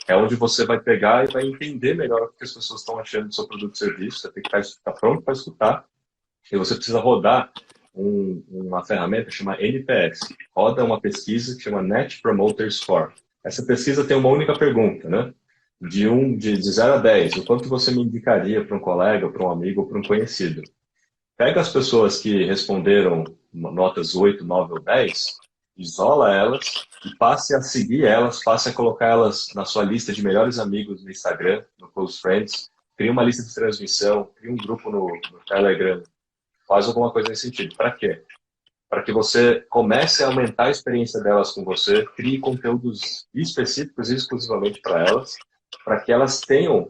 é onde você vai pegar e vai entender melhor o que as pessoas estão achando do seu produto e serviço. Você tem que estar pronto para escutar. E você precisa rodar uma ferramenta que chama NPS. Roda uma pesquisa que chama Net Promoter Score. Essa pesquisa tem uma única pergunta, né? De 0 a 10, o quanto você me indicaria para um colega, para um amigo ou para um conhecido? Pega as pessoas que responderam notas 8, 9 ou 10, isola elas e passe a seguir elas, passe a colocar elas na sua lista de melhores amigos no Instagram, no Close Friends, cria uma lista de transmissão, cria um grupo no Telegram, faz alguma coisa nesse sentido. Para quê? Para que você comece a aumentar a experiência delas com você, crie conteúdos específicos exclusivamente para elas, para que elas tenham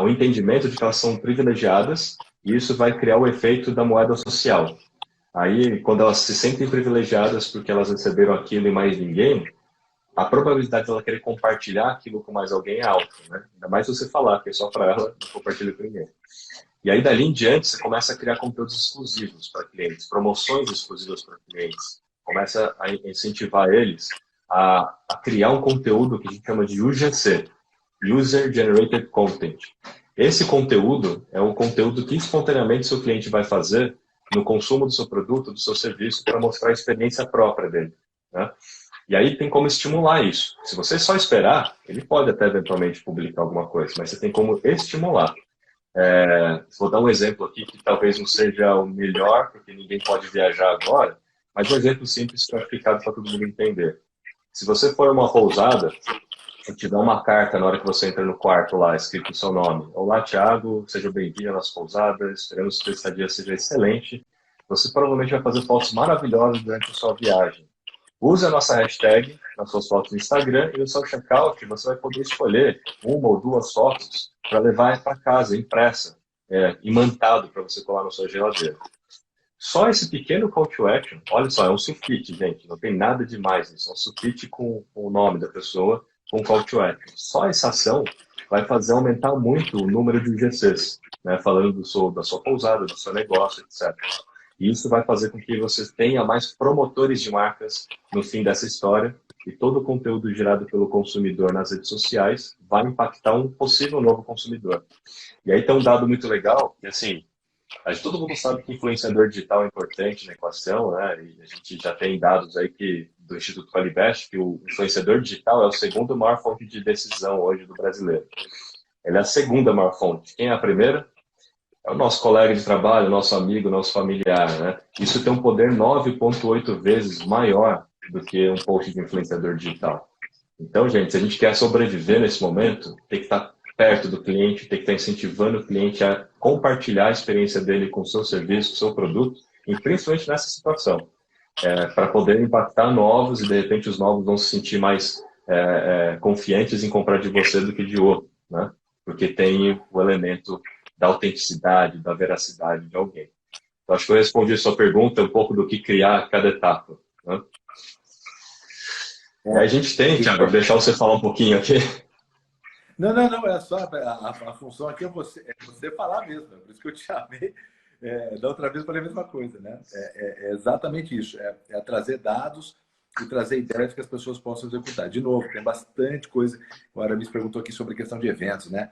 o entendimento de que elas são privilegiadas, e isso vai criar o efeito da moeda social. Aí, quando elas se sentem privilegiadas porque elas receberam aquilo e mais ninguém, a probabilidade de ela querer compartilhar aquilo com mais alguém é alta, né? Ainda mais se você falar que é só para ela, não compartilha com ninguém. E aí, dali em diante, você começa a criar conteúdos exclusivos para clientes, promoções exclusivas para clientes. Começa a incentivar eles a criar um conteúdo que a gente chama de UGC, User Generated Content. Esse conteúdo é um conteúdo que espontaneamente seu cliente vai fazer no consumo do seu produto, do seu serviço, para mostrar a experiência própria dele, né? E aí tem como estimular isso. Se você só esperar, ele pode até eventualmente publicar alguma coisa, mas você tem como estimular. Vou dar um exemplo aqui que talvez não seja o melhor, porque ninguém pode viajar agora, mas um exemplo simples simplificado para todo mundo entender. Se você for uma pousada e te dá uma carta na hora que você entra no quarto lá, escrito o seu nome. Olá, Thiago, seja bem-vindo à nossa pousada, esperamos que o seu estadia seja excelente. Você provavelmente vai fazer fotos maravilhosas durante a sua viagem. Use a nossa hashtag nas suas fotos no Instagram e no seu checkout você vai poder escolher uma ou duas fotos para levar para casa, impressa, imantado para você colar na sua geladeira. Só esse pequeno call to action, olha só, é um sulfite, gente, não tem nada demais nisso, é um sulfite com o nome da pessoa, com call to action. Só essa ação vai fazer aumentar muito o número de UGCs, né, falando da sua pousada, do seu negócio, etc. E isso vai fazer com que você tenha mais promotores de marcas no fim dessa história, e todo o conteúdo gerado pelo consumidor nas redes sociais vai impactar um possível novo consumidor. E aí tem um dado muito legal, que assim, todo mundo sabe que influenciador digital é importante na equação, né? E a gente já tem dados aí do Instituto Qualibest que o influenciador digital é a segunda maior fonte de decisão hoje do brasileiro. Ele é a segunda maior fonte. Quem é a primeira? É o nosso colega de trabalho, nosso amigo, nosso familiar, né? Isso tem um poder 9,8 vezes maior do que um post de influenciador digital. Então, gente, se a gente quer sobreviver nesse momento, tem que estar perto do cliente, tem que estar incentivando o cliente a compartilhar a experiência dele com o seu serviço, com o seu produto, e principalmente nessa situação, para poder impactar novos e, de repente, os novos vão se sentir mais confiantes em comprar de você do que de outro, né? Porque tem o elemento da autenticidade, da veracidade de alguém. Então, acho que eu respondi a sua pergunta, um pouco do que criar a cada etapa, né? E aí a gente tem, Thiago, deixar você falar um pouquinho aqui. Não, não, não, é só a função aqui é você falar mesmo, é por isso que eu te chamei. Da outra vez eu falei a mesma coisa, né? É exatamente isso, é trazer dados e trazer ideias que as pessoas possam executar. De novo, tem bastante coisa. O Aramis perguntou aqui sobre a questão de eventos, né?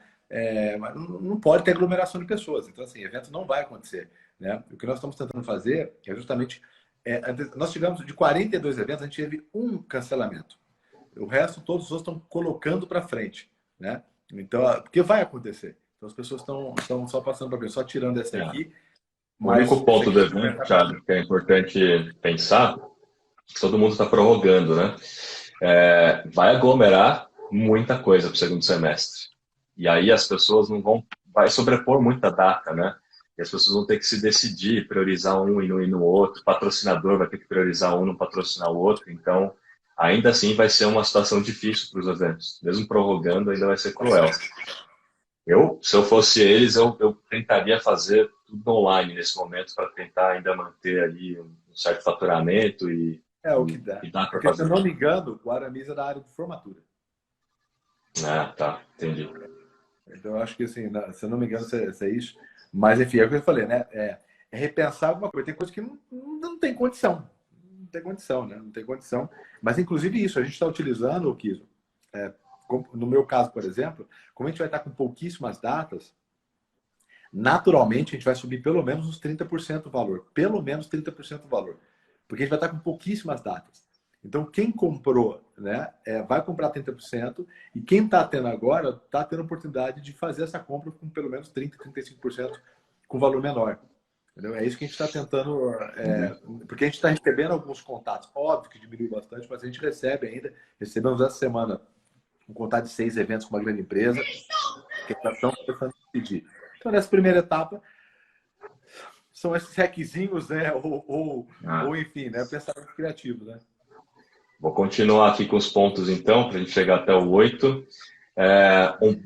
Mas não pode ter aglomeração de pessoas, então assim, evento não vai acontecer, né? O que nós estamos tentando fazer é justamente, nós tivemos de 42 eventos, a gente teve um cancelamento. O resto, todos os outros estão colocando para frente, né? Então, porque vai acontecer. Então, as pessoas estão só passando para ver, só tirando essa É. aqui, O mas único essa ponto aqui do a gente vai evento, estar Thiago, que é importante pensar, que todo mundo está prorrogando, né? Vai aglomerar muita coisa para o segundo semestre. E aí as pessoas não vão, vai sobrepor muita data, né? E as pessoas vão ter que se decidir, priorizar um e não ir no outro. O patrocinador vai ter que priorizar um, não patrocinar o outro. Então, ainda assim, vai ser uma situação difícil para os eventos. Mesmo prorrogando, ainda vai ser cruel. Se eu fosse eles, eu tentaria fazer tudo online nesse momento para tentar ainda manter ali um certo faturamento o que dá. e dá para Porque, se eu fazer. não me engano, o Aramis é da área de formatura. Ah, tá, entendi. Então, eu acho que, assim, se eu não me engano, isso é isso. Mas, enfim, é o que eu falei, né? É repensar alguma coisa. Tem coisa que não tem condição. Não tem condição, né? Não tem condição. Mas, inclusive, isso, a gente está utilizando o Kiso. No meu caso, por exemplo, como a gente vai estar com pouquíssimas datas, naturalmente a gente vai subir pelo menos uns 30% o valor. Pelo menos 30% o valor. Porque a gente vai estar com pouquíssimas datas. Então, quem comprou, né, vai comprar 30%, e quem está tendo agora está tendo a oportunidade de fazer essa compra com pelo menos 30%, 35% com valor menor. Entendeu? É isso que a gente está tentando, porque a gente está recebendo alguns contatos. Óbvio que diminuiu bastante, mas a gente recebe ainda. Recebemos essa semana um contato de 6 eventos com uma grande empresa, que estão começando a pedir. Então, nessa primeira etapa, são esses hackzinhos, né? Ah, Ou enfim, né? Pensamento criativo, né? vou continuar aqui com os pontos, então, para a gente chegar até o 8.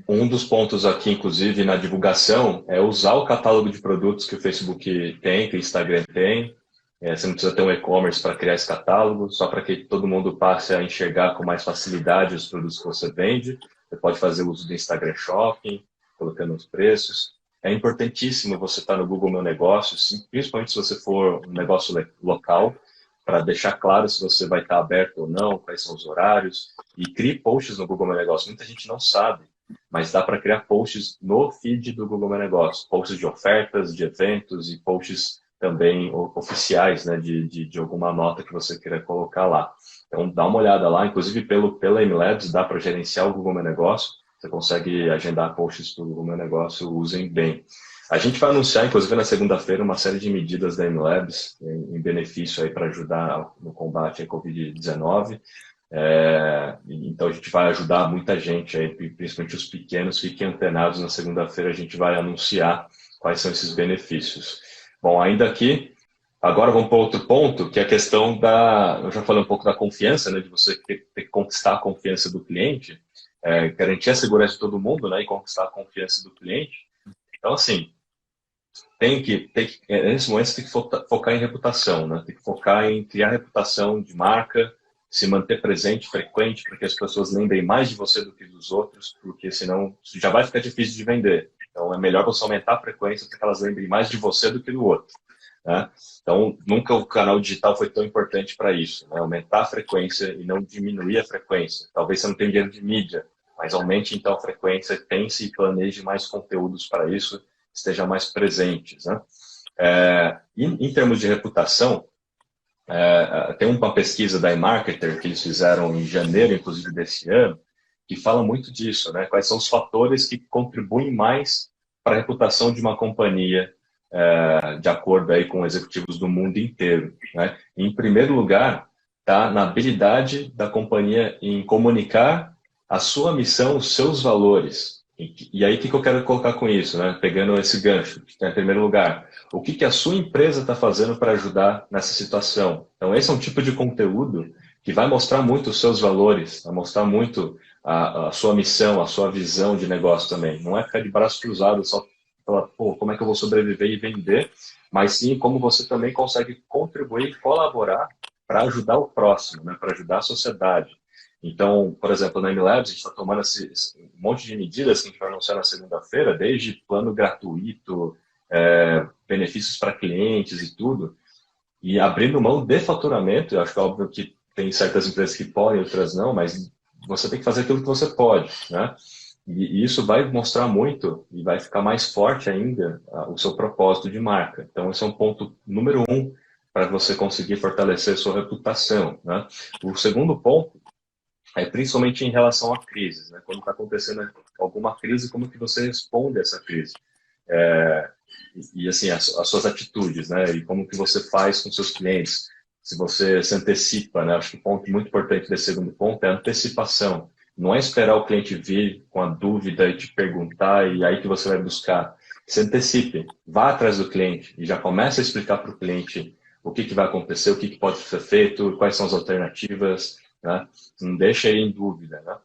Um dos pontos aqui, inclusive, na divulgação, é usar o catálogo de produtos que o Facebook tem, que o Instagram tem. Você não precisa ter um e-commerce para criar esse catálogo, só para que todo mundo passe a enxergar com mais facilidade os produtos que você vende. Você pode fazer uso do Instagram Shopping, colocando os preços. É importantíssimo você estar no Google Meu Negócio, principalmente se você for um negócio local, para deixar claro se você vai estar aberto ou não, quais são os horários. E crie posts no Google Meu Negócio. Muita gente não sabe, mas dá para criar posts no feed do Google Meu Negócio. Posts de ofertas, de eventos e posts também oficiais, né, de alguma nota que você queira colocar lá. Então, dá uma olhada lá. Inclusive, pela MLabs, dá para gerenciar o Google Meu Negócio. Você consegue agendar posts para o Google Meu Negócio, usem bem. A gente vai anunciar, inclusive, na segunda-feira, uma série de medidas da MLabs em benefício aí para ajudar no combate à Covid-19. Então, a gente vai ajudar muita gente, aí, principalmente os pequenos. Fiquem antenados, na segunda-feira a gente vai anunciar quais são esses benefícios. Bom, ainda aqui, agora vamos para outro ponto, que é a questão da... Eu já falei um pouco da confiança, né, de você ter que conquistar a confiança do cliente, garantir a segurança de todo mundo, né, e conquistar a confiança do cliente. Então, assim, nesse momento, você tem que focar em reputação, né? Tem que focar em criar reputação de marca, se manter presente, frequente, para que as pessoas lembrem mais de você do que dos outros, porque senão já vai ficar difícil de vender. Então, é melhor você aumentar a frequência para que elas lembrem mais de você do que do outro, né? Então, nunca o canal digital foi tão importante para isso, né? Aumentar a frequência e não diminuir a frequência. Talvez você não tenha dinheiro de mídia, mas aumente então a frequência, pense e planeje mais conteúdos para isso, esteja mais presentes, né? Em termos de reputação, tem uma pesquisa da eMarketer que eles fizeram em janeiro, inclusive, desse ano, que fala muito disso, né? Quais são os fatores que contribuem mais para a reputação de uma companhia, de acordo aí com executivos do mundo inteiro, né? Em primeiro lugar, está na habilidade da companhia em comunicar a sua missão, os seus valores. E aí, o que eu quero colocar com isso, né? Pegando esse gancho, que está em primeiro lugar. O que a sua empresa está fazendo para ajudar nessa situação? Então, esse é um tipo de conteúdo que vai mostrar muito os seus valores, vai mostrar muito a sua missão, a sua visão de negócio também. Não é ficar de braço cruzado, só falar, pô, como é que eu vou sobreviver e vender, mas sim como você também consegue contribuir e colaborar para ajudar o próximo, né? Para ajudar a sociedade. Então, por exemplo, na MLabs, a gente está tomando esse monte de medidas que a gente vai anunciar na segunda-feira, desde plano gratuito, benefícios para clientes e tudo, e abrindo mão de faturamento. Eu acho que é óbvio que tem certas empresas que podem, outras não, mas você tem que fazer aquilo que você pode, né? E isso vai mostrar muito e vai ficar mais forte ainda o seu propósito de marca. Então, esse é um ponto número um para você conseguir fortalecer sua reputação, né? O segundo ponto é principalmente em relação a crises, né? Quando está acontecendo alguma crise, como que você responde a essa crise? É, assim, as suas atitudes, né? E como que você faz com seus clientes? Se você se antecipa, né? Acho que o ponto muito importante desse segundo ponto é a antecipação. Não é esperar o cliente vir com a dúvida e te perguntar e aí que você vai buscar. Se antecipe, vá atrás do cliente e já comece a explicar para o cliente o que vai acontecer, o que pode ser feito, quais são as alternativas, né? Não deixa ele em dúvida, né?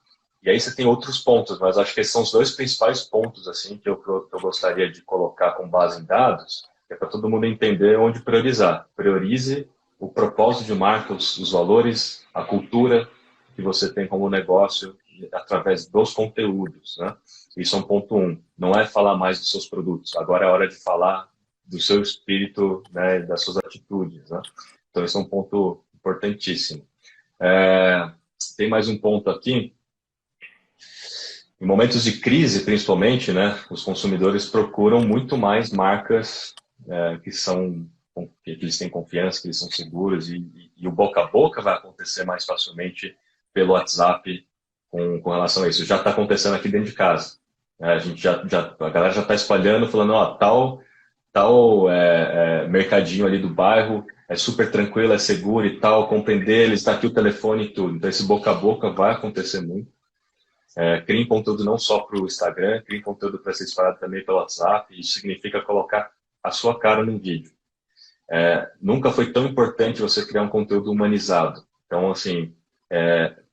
E aí você tem outros pontos, mas acho que esses são os dois principais pontos assim que eu gostaria de colocar com base em dados, que é para todo mundo entender onde priorizar. Priorize o propósito de marca, os valores, a cultura que você tem como negócio através dos conteúdos, né? Isso é um ponto um. Não é falar mais dos seus produtos. Agora é hora de falar do seu espírito, né, das suas atitudes, né? Então esse é um ponto importantíssimo. Tem mais um ponto aqui. Em momentos de crise, principalmente, né, os consumidores procuram muito mais marcas que eles têm confiança, que eles são seguros, e o boca a boca vai acontecer mais facilmente pelo WhatsApp com relação a isso. Já está acontecendo aqui dentro de casa. A gente a galera já está espalhando, falando, ó, tal mercadinho ali do bairro é super tranquilo, é seguro e tal, comprem deles, está aqui o telefone e tudo. Então esse boca a boca vai acontecer muito. Criem conteúdo não só para o Instagram, criem conteúdo para ser disparado também pelo WhatsApp. Isso significa colocar a sua cara no vídeo. Nunca foi tão importante você criar um conteúdo humanizado. Então, assim,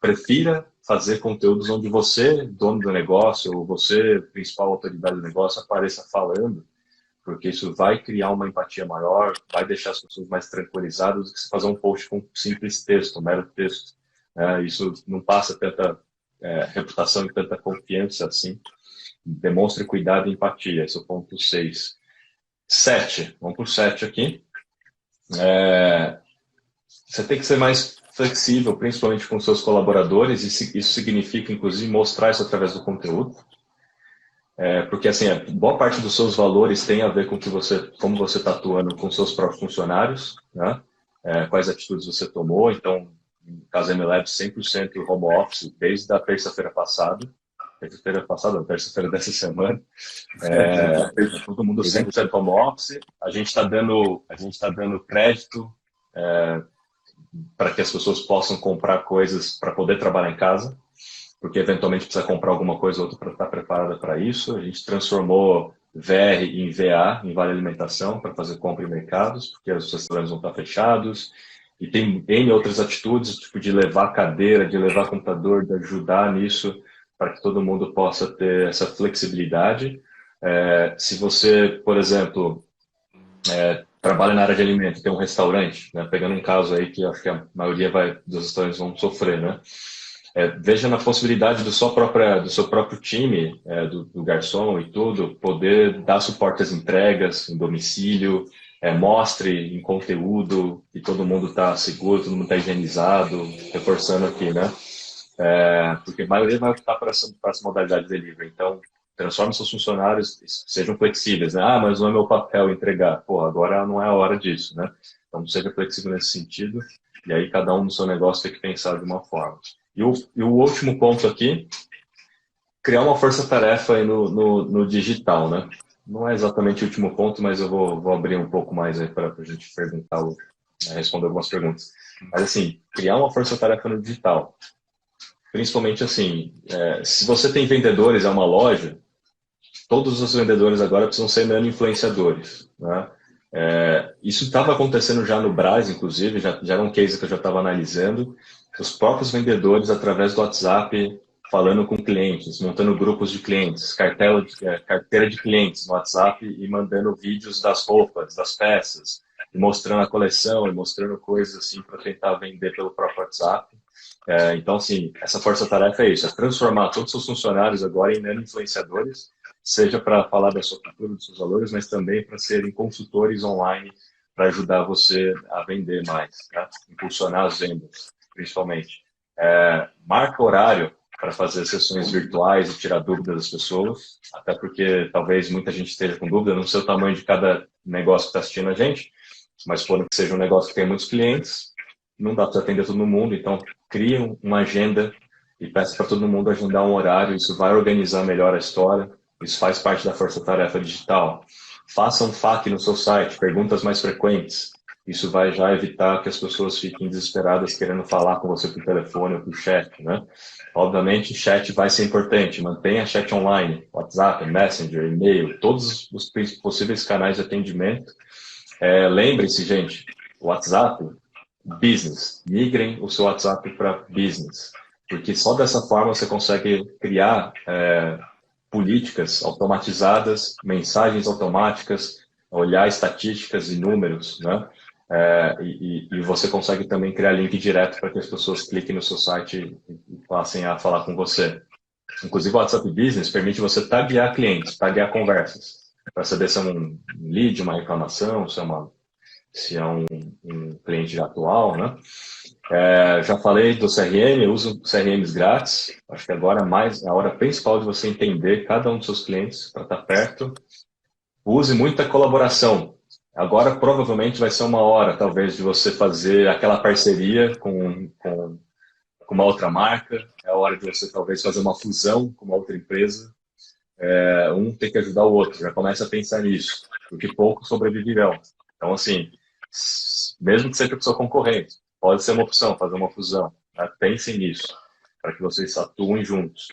prefira fazer conteúdos onde você, dono do negócio, ou você, principal autoridade do negócio, apareça falando, porque isso vai criar uma empatia maior, vai deixar as pessoas mais tranquilizadas do que você fazer um post com um simples texto, um mero texto. Isso não passa tanta reputação e tanta confiança assim. Demonstre cuidado e empatia. Esse é o ponto 6. 7. Vamos por 7 aqui. Você tem que ser mais flexível, principalmente com seus colaboradores, e isso significa, inclusive, mostrar isso através do conteúdo. Porque, assim, boa parte dos seus valores tem a ver com como você está atuando com seus próprios funcionários, né? Quais atitudes você tomou. Então, no caso da MLabs, 100% home office, desde a terça-feira passada, terça-feira dessa semana. Todo mundo 100% home office. A gente está dando crédito para que as pessoas possam comprar coisas para poder trabalhar em casa, porque eventualmente precisa comprar alguma coisa ou outra para estar preparada para isso. A gente transformou VR em VA, em Vale Alimentação, para fazer compra em mercados, porque os restaurantes vão estar fechados. E tem N outras atitudes, tipo de levar cadeira, de levar computador, de ajudar nisso, para que todo mundo possa ter essa flexibilidade. Se você, por exemplo, trabalha na área de alimento, tem um restaurante, né, pegando um caso aí que acho que a maioria dos restaurantes vão sofrer, né? Veja na possibilidade do seu próprio time, do garçom e tudo, poder dar suporte às entregas em domicílio, mostre em conteúdo que todo mundo está seguro, todo mundo está higienizado, reforçando aqui, né? Porque a maioria vai optar para essa modalidade de delivery. Então, transforme seus funcionários, sejam flexíveis, né? Ah, mas não é meu papel entregar. Pô, agora não é a hora disso, né? Então, seja flexível nesse sentido, e aí cada um no seu negócio tem que pensar de uma forma. E o último ponto aqui, criar uma força-tarefa aí no digital, né? Não é exatamente o último ponto, mas eu vou abrir um pouco mais aí para a gente perguntar, responder algumas perguntas. Mas assim, criar uma força-tarefa no digital. Principalmente assim, se você tem vendedores, é uma loja, todos os vendedores agora precisam ser nano-influenciadores, né? Isso estava acontecendo já no Brás, inclusive, já era um case que eu já estava analisando. Os próprios vendedores, através do WhatsApp, falando com clientes, montando grupos de clientes, carteira de clientes no WhatsApp e mandando vídeos das roupas, das peças, e mostrando a coleção, e mostrando coisas assim para tentar vender pelo próprio WhatsApp. Então, assim, essa força-tarefa é isso, é transformar todos os seus funcionários agora em nano-influenciadores, seja para falar da sua cultura, dos seus valores, mas também para serem consultores online para ajudar você a vender mais, tá? Impulsionar as vendas, principalmente. Marca horário para fazer sessões virtuais e tirar dúvidas das pessoas, até porque talvez muita gente esteja com dúvida, não sei o tamanho de cada negócio que está assistindo a gente, mas supondo que seja um negócio que tem muitos clientes, não dá para atender todo mundo, então cria uma agenda e peça para todo mundo agendar um horário, isso vai organizar melhor a história, isso faz parte da força-tarefa digital. Faça um FAQ no seu site, perguntas mais frequentes, isso vai já evitar que as pessoas fiquem desesperadas querendo falar com você por telefone ou por chat, né? Obviamente, chat vai ser importante, mantenha chat online, WhatsApp, Messenger, e-mail, todos os possíveis canais de atendimento. Lembre-se, gente, WhatsApp, business. Migrem o seu WhatsApp para business, porque só dessa forma você consegue criar políticas automatizadas, mensagens automáticas, olhar estatísticas e números, né? E você consegue também criar link direto para que as pessoas cliquem no seu site e passem a falar com você. Inclusive, o WhatsApp Business permite você taguear clientes, taguear conversas, para saber se é um lead, uma reclamação, se é um cliente atual, né? Já falei do CRM, eu uso CRMs grátis. Acho que agora mais a hora principal de você entender cada um dos seus clientes para estar perto. Use muita colaboração. Agora provavelmente vai ser uma hora, talvez, de você fazer aquela parceria com uma outra marca. É a hora de você talvez fazer uma fusão com uma outra empresa. Um tem que ajudar o outro. Já começa a pensar nisso, porque poucos sobreviverão. Então, assim, mesmo que seja para o seu concorrente, pode ser uma opção fazer uma fusão. Né? Pensem nisso, para que vocês atuem juntos.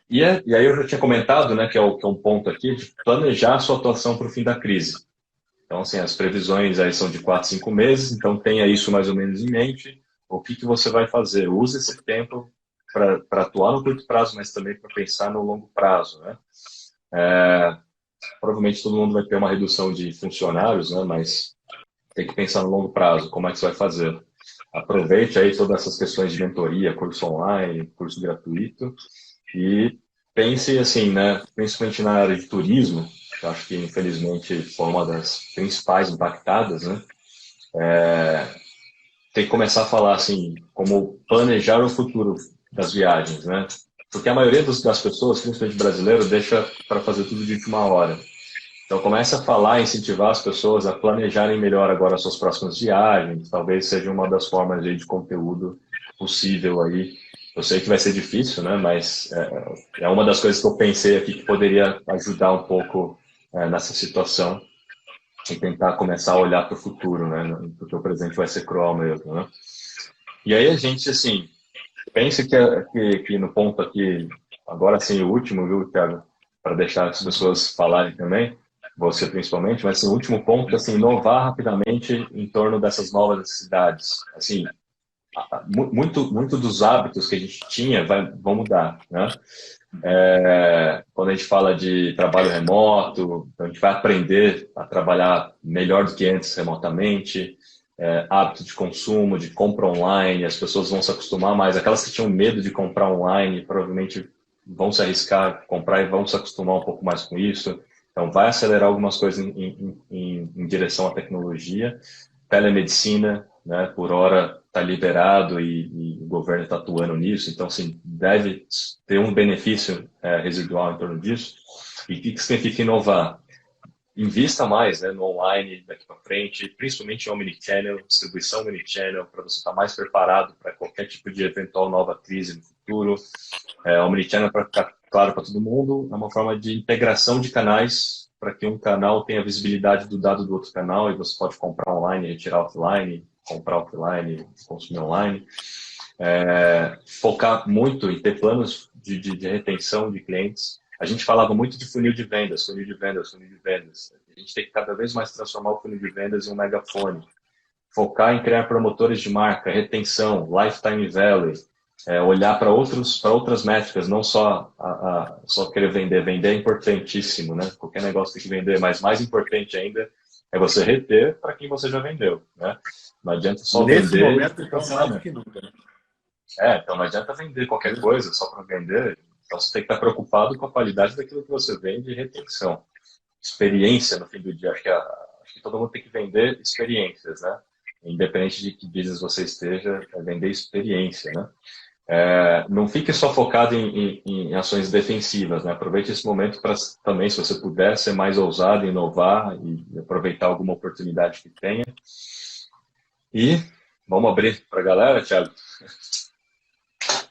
E aí eu já tinha comentado, né, que é um ponto aqui, de planejar a sua atuação para o fim da crise. Então, assim, as previsões aí são de 4, 5 meses, então tenha isso mais ou menos em mente. O que você vai fazer? Use esse tempo para atuar no curto prazo, mas também para pensar no longo prazo, né? Provavelmente todo mundo vai ter uma redução de funcionários, né, mas tem que pensar no longo prazo, como é que você vai fazer. Aproveite aí todas essas questões de mentoria, curso online, curso gratuito, e pense assim, né, principalmente na área de turismo, que eu acho que infelizmente foi uma das principais impactadas, né, tem que começar a falar assim, como planejar o futuro das viagens, né, porque a maioria das pessoas, principalmente brasileiro, deixa para fazer tudo de última hora. Então comece a falar, incentivar as pessoas a planejarem melhor agora as suas próximas viagens, talvez seja uma das formas de conteúdo possível aí. Eu sei que vai ser difícil, né? Mas é uma das coisas que eu pensei aqui que poderia ajudar um pouco nessa situação e tentar começar a olhar para o futuro, né? Porque o presente vai ser cruel mesmo, né? E aí a gente, assim, pense que no ponto aqui, agora sim, o último, viu, Thiago? Para deixar as pessoas falarem também, você principalmente, mas assim, o último ponto, assim, inovar rapidamente em torno dessas novas necessidades. Assim, muito dos hábitos que a gente tinha vão mudar, né? Quando a gente fala de trabalho remoto, a gente vai aprender a trabalhar melhor do que antes remotamente, hábito de consumo, de compra online, as pessoas vão se acostumar mais. Aquelas que tinham medo de comprar online, provavelmente vão se arriscar a comprar e vão se acostumar um pouco mais com isso. Então, vai acelerar algumas coisas em direção à tecnologia. Telemedicina, né, por hora está liberado e o governo está atuando nisso, então, assim, deve ter um benefício residual em torno disso. E o que significa inovar? Invista mais, né, no online daqui para frente, principalmente em omnichannel, distribuição omnichannel, para você estar mais preparado para qualquer tipo de eventual nova crise no futuro. Omnichannel, para ficar claro para todo mundo, é uma forma de integração de canais para que um canal tenha visibilidade do dado do outro canal e você pode comprar online, retirar offline, comprar offline, consumir online. Focar muito em ter planos de retenção de clientes. A gente falava muito de funil de vendas, funil de vendas, funil de vendas. A gente tem que cada vez mais transformar o funil de vendas em um megafone. Focar em criar promotores de marca, retenção, lifetime value, olhar para outras métricas, não só só querer vender. Vender é importantíssimo, né? Qualquer negócio tem que vender, mas mais importante ainda é você reter para quem você já vendeu, né? Não adianta só Nesse vender. momento, então, mais do que nunca. Então não adianta vender qualquer coisa só para vender. Então você tem que estar preocupado com a qualidade daquilo que você vende e retenção. Experiência no fim do dia. Acho que todo mundo tem que vender experiências, né? Independente de que business você esteja, é vender experiência, né? Não fique só focado em ações defensivas, né? Aproveite esse momento para também, se você puder, ser mais ousado, inovar e aproveitar alguma oportunidade que tenha. E vamos abrir para a galera, Thiago?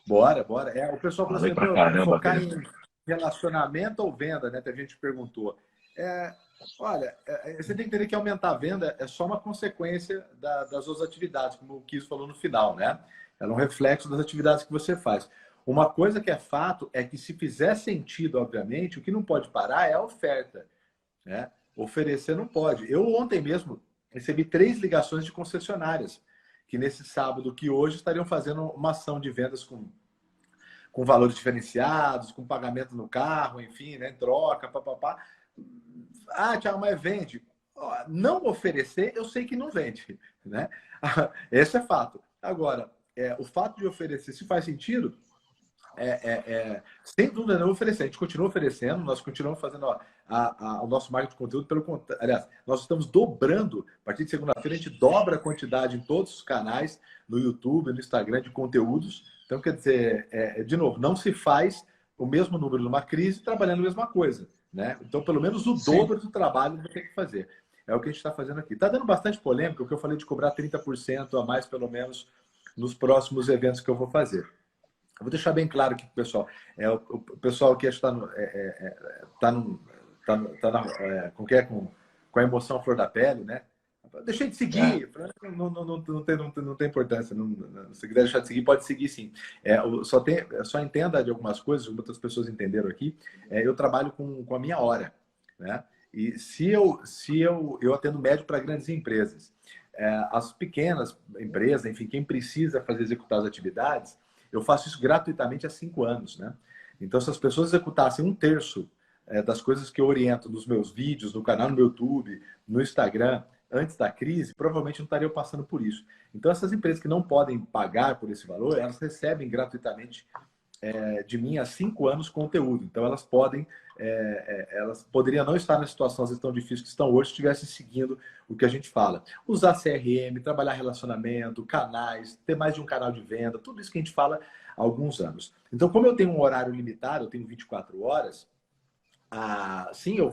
Bora, bora. O pessoal falou Falei assim, pra meu, caramba, focar Pedro. em relacionamento ou venda, né? Que a gente perguntou. É, olha, você tem que entender que aumentar a venda é só uma consequência das suas atividades, como o Kiss falou no final, né? Ela é um reflexo das atividades que você faz. Uma coisa que é fato é que se fizer sentido, obviamente, o que não pode parar é a oferta, né? Oferecer não pode. Eu ontem mesmo recebi 3 ligações de concessionárias que nesse sábado que hoje estariam fazendo uma ação de vendas com valores diferenciados, com pagamento no carro, enfim, né? Troca, papapá. Ah, Thiago, mas vende. Não oferecer, eu sei que não vende, né? Esse é fato. Agora, o fato de oferecer, se faz sentido, sem dúvida não oferecer. A gente continua oferecendo, nós continuamos fazendo o nosso marketing de conteúdo. Aliás, nós estamos dobrando, a partir de segunda-feira, a gente dobra a quantidade em todos os canais, no YouTube, no Instagram, de conteúdos. Então, quer dizer, de novo, não se faz o mesmo número numa crise trabalhando a mesma coisa, né? Então, pelo menos o Sim. dobro do trabalho vai ter que fazer. É o que a gente está fazendo aqui. Está dando bastante polêmica, o que eu falei de cobrar 30% a mais, pelo menos, nos próximos eventos que eu vou fazer. Eu vou deixar bem claro aqui para o pessoal. O pessoal que está com a emoção à flor da pele, né? Deixei de seguir. Não tem importância. Se quiser deixar de seguir, pode seguir sim. Só entenda de algumas coisas, muitas pessoas entenderam aqui. Eu trabalho com a minha hora, né? E se eu atendo médio para grandes empresas, as pequenas empresas, enfim, quem precisa executar as atividades, eu faço isso gratuitamente há 5 anos, né? Então, se as pessoas executassem 1/3 das coisas que eu oriento nos meus vídeos, no canal no meu YouTube, no Instagram, antes da crise, provavelmente não estariam passando por isso. Então, essas empresas que não podem pagar por esse valor, elas recebem gratuitamente de mim há 5 anos conteúdo. Então, elas poderiam não estar na situação às vezes tão difícil que estão hoje se estivessem seguindo o que a gente fala. Usar CRM, trabalhar relacionamento, canais, ter mais de um canal de venda, tudo isso que a gente fala há alguns anos. Então, como eu tenho um horário limitado, eu tenho 24 horas, sim, eu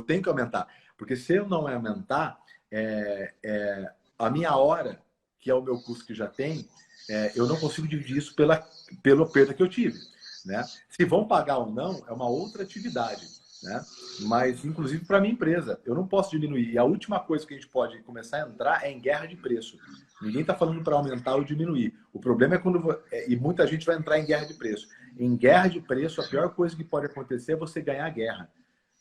tenho que aumentar. Porque se eu não aumentar, a minha hora, que é o meu custo que já tem, eu não consigo dividir isso pela perda que eu tive, né? Se vão pagar ou não, é uma outra atividade, né? Mas, inclusive, para a minha empresa, eu não posso diminuir. E a última coisa que a gente pode começar a entrar é em guerra de preço. Ninguém está falando para aumentar ou diminuir. O problema é quando... E muita gente vai entrar em guerra de preço. Em guerra de preço, a pior coisa que pode acontecer é você ganhar a guerra,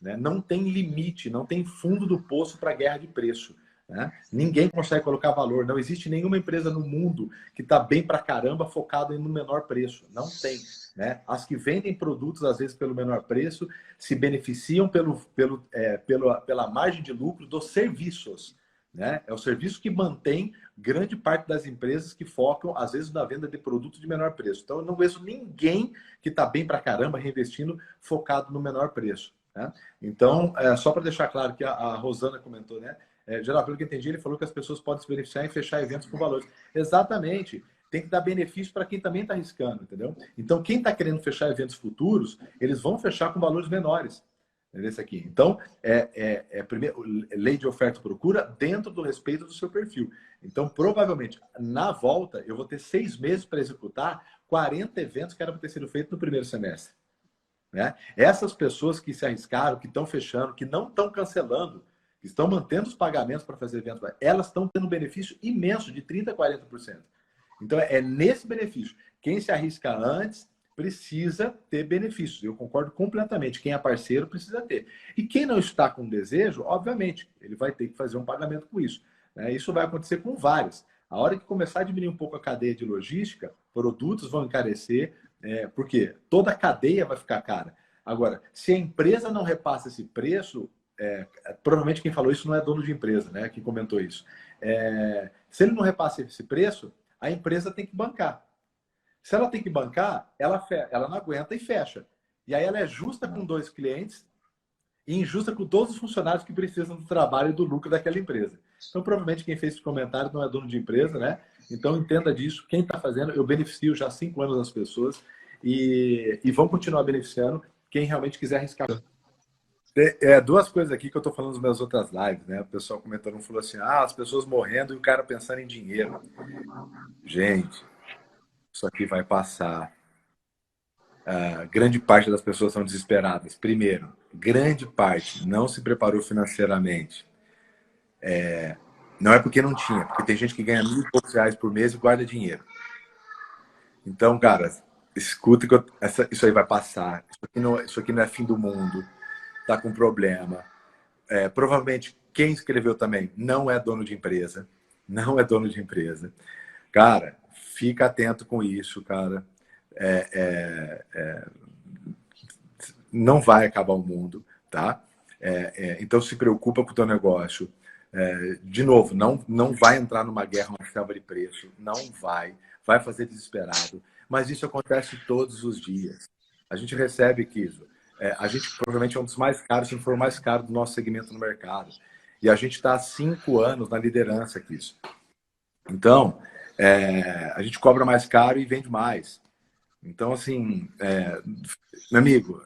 né? Não tem limite, não tem fundo do poço para guerra de preço, né? Ninguém consegue colocar valor. Não existe nenhuma empresa no mundo que está bem para caramba focado no menor preço. Não tem, né? As que vendem produtos, às vezes, pelo menor preço, se beneficiam pela margem de lucro dos serviços, né? É o serviço que mantém grande parte das empresas que focam, às vezes, na venda de produtos de menor preço. Então, eu não vejo ninguém que está bem para caramba reinvestindo focado no menor preço, né? Então, só para deixar claro que a Rosana comentou, né? Geral, pelo que eu entendi, ele falou que as pessoas podem se beneficiar em fechar eventos com valores. Exatamente. Tem que dar benefício para quem também está arriscando, entendeu? Então, quem está querendo fechar eventos futuros, eles vão fechar com valores menores. Nesse aqui. Então, primeiro, lei de oferta e procura dentro do respeito do seu perfil. Então, provavelmente, na volta, eu vou ter 6 meses para executar 40 eventos que eram para ter sido feitos no primeiro semestre, né? Essas pessoas que se arriscaram, que estão fechando, que não estão cancelando, que estão mantendo os pagamentos para fazer eventos, elas estão tendo um benefício imenso de 30% a 40%. Então, nesse benefício. Quem se arrisca antes precisa ter benefícios. Eu concordo completamente. Quem é parceiro precisa ter. E quem não está com desejo, obviamente, ele vai ter que fazer um pagamento com isso, né? Isso vai acontecer com vários. A hora que começar a diminuir um pouco a cadeia de logística, produtos vão encarecer, porque toda a cadeia vai ficar cara. Agora, se a empresa não repassa esse preço, provavelmente quem falou isso não é dono de empresa, né? Quem comentou isso. Se ele não repassa esse preço, a empresa tem que bancar. Se ela tem que bancar, ela não aguenta e fecha. E aí ela é justa com 2 clientes e injusta com todos os funcionários que precisam do trabalho e do lucro daquela empresa. Então, provavelmente, quem fez esse comentário não é dono de empresa, né? Então, entenda disso. Quem está fazendo, eu beneficio já há 5 anos as pessoas e vão continuar beneficiando quem realmente quiser arriscar. 2 coisas aqui que eu estou falando nas minhas outras lives, né? O pessoal comentando, falou assim, as pessoas morrendo e o cara pensando em dinheiro. Gente, isso aqui vai passar. Grande parte das pessoas são desesperadas. Primeiro, grande parte não se preparou financeiramente. Não é porque não tinha, porque tem gente que ganha R$ 1.000 por mês e guarda dinheiro. Então, cara, escuta que isso aí vai passar. Isso aqui não é fim do mundo. Tá com problema. Provavelmente quem escreveu também não é dono de empresa. Não é dono de empresa. Cara, fica atento com isso, cara. Não vai acabar o mundo, tá? Então se preocupa com o teu negócio. De novo, não vai entrar numa guerra, uma selva de preço. Não vai. Vai fazer desesperado. Mas isso acontece todos os dias. A gente recebe, Kiso. A gente provavelmente é um dos mais caros, se não for o mais caro do nosso segmento no mercado. E a gente está há 5 anos na liderança, Kiso. Então, a gente cobra mais caro e vende mais. Então, assim, meu amigo,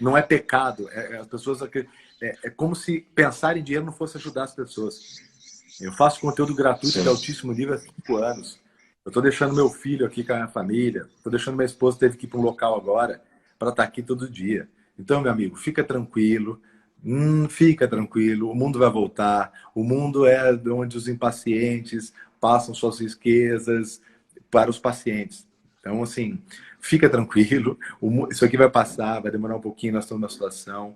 não é pecado. As pessoas é como se pensar em dinheiro não fosse ajudar as pessoas. Eu faço conteúdo gratuito de altíssimo nível há 5 anos. Eu estou deixando meu filho aqui com a minha família. Estou deixando minha esposa, teve que ir para um local agora para estar aqui todo dia. Então, meu amigo, fica tranquilo. Fica tranquilo. O mundo vai voltar. O mundo é onde os impacientes passam suas riquezas para os pacientes. Então, assim, fica tranquilo. Isso aqui vai passar, vai demorar um pouquinho, nós estamos numa situação.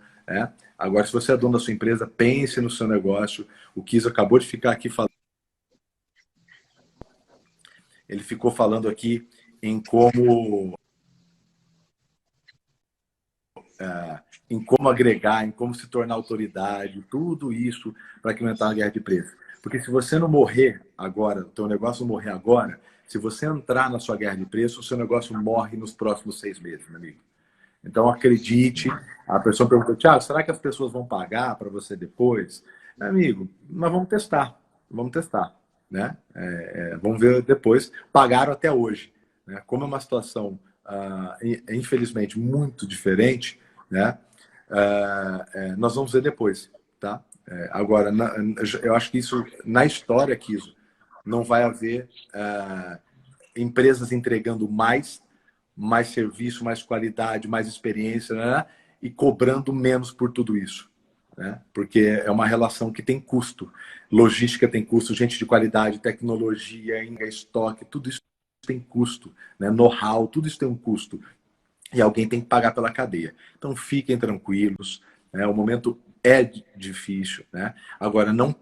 Agora, se você é dono da sua empresa, pense no seu negócio. O Kiso acabou de ficar aqui falando. Ele ficou falando aqui em como agregar, em como se tornar autoridade, tudo isso para que não entrar na guerra de preço. Porque se você não morrer agora, o teu negócio morrer agora, se você entrar na sua guerra de preço, o seu negócio morre nos próximos 6 meses, meu amigo. Então, acredite. A pessoa perguntou, Thiago, será que as pessoas vão pagar para você depois? Meu amigo, nós vamos testar. Vamos testar. Né? Vamos ver depois. Pagaram até hoje. Né? Como é uma situação, infelizmente, muito diferente, né? Nós vamos ver depois. Tá? Agora, eu acho que isso, na história, Kiso, não vai haver empresas entregando mais serviço, mais qualidade, mais experiência, né? E cobrando menos por tudo isso. Né? Porque é uma relação que tem custo. Logística tem custo, gente de qualidade, tecnologia, estoque, tudo isso tem custo. Né? Know-how, tudo isso tem um custo. E alguém tem que pagar pela cadeia. Então fiquem tranquilos. Né? O momento é difícil. Né? Agora, não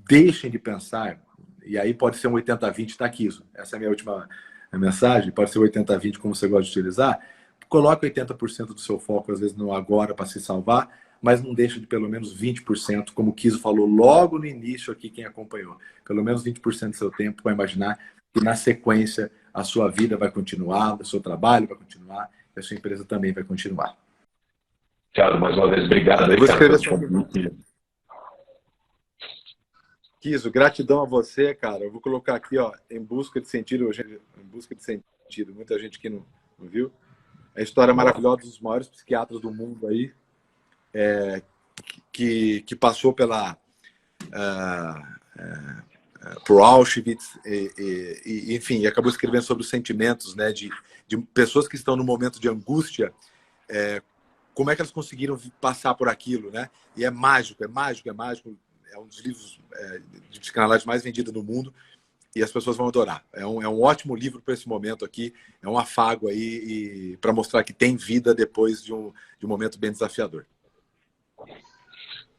deixem de pensar, e aí pode ser um 80-20, tá aqui. Essa é a minha última mensagem, pode ser 80-20, como você gosta de utilizar. Coloque 80% do seu foco, às vezes, no agora para se salvar, mas não deixa de pelo menos 20%, como o Kiso falou logo no início aqui, quem acompanhou. Pelo menos 20% do seu tempo para imaginar que na sequência a sua vida vai continuar, o seu trabalho vai continuar, e a sua empresa também vai continuar. Thiago, mais uma vez, obrigado. Eu vou escrever Kiso, gratidão a você, cara. Eu vou colocar aqui, ó, em busca de sentido, muita gente que não viu. A história maravilhosa dos maiores psiquiatras do mundo aí, que passou por Auschwitz, enfim, acabou escrevendo sobre os sentimentos, né, de pessoas que estão no momento de angústia, como é que elas conseguiram passar por aquilo, né? E é mágico. É um dos livros de psicanálise mais vendidos no mundo e as pessoas vão adorar. É um ótimo livro para esse momento aqui. É um afago aí para mostrar que tem vida depois de um momento bem desafiador.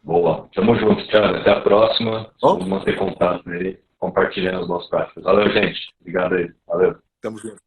Boa. Tamo junto, Thiago. Até a próxima. Vamos manter contato aí, compartilhando as nossas práticas. Valeu, gente. Obrigado aí. Valeu. Tamo junto.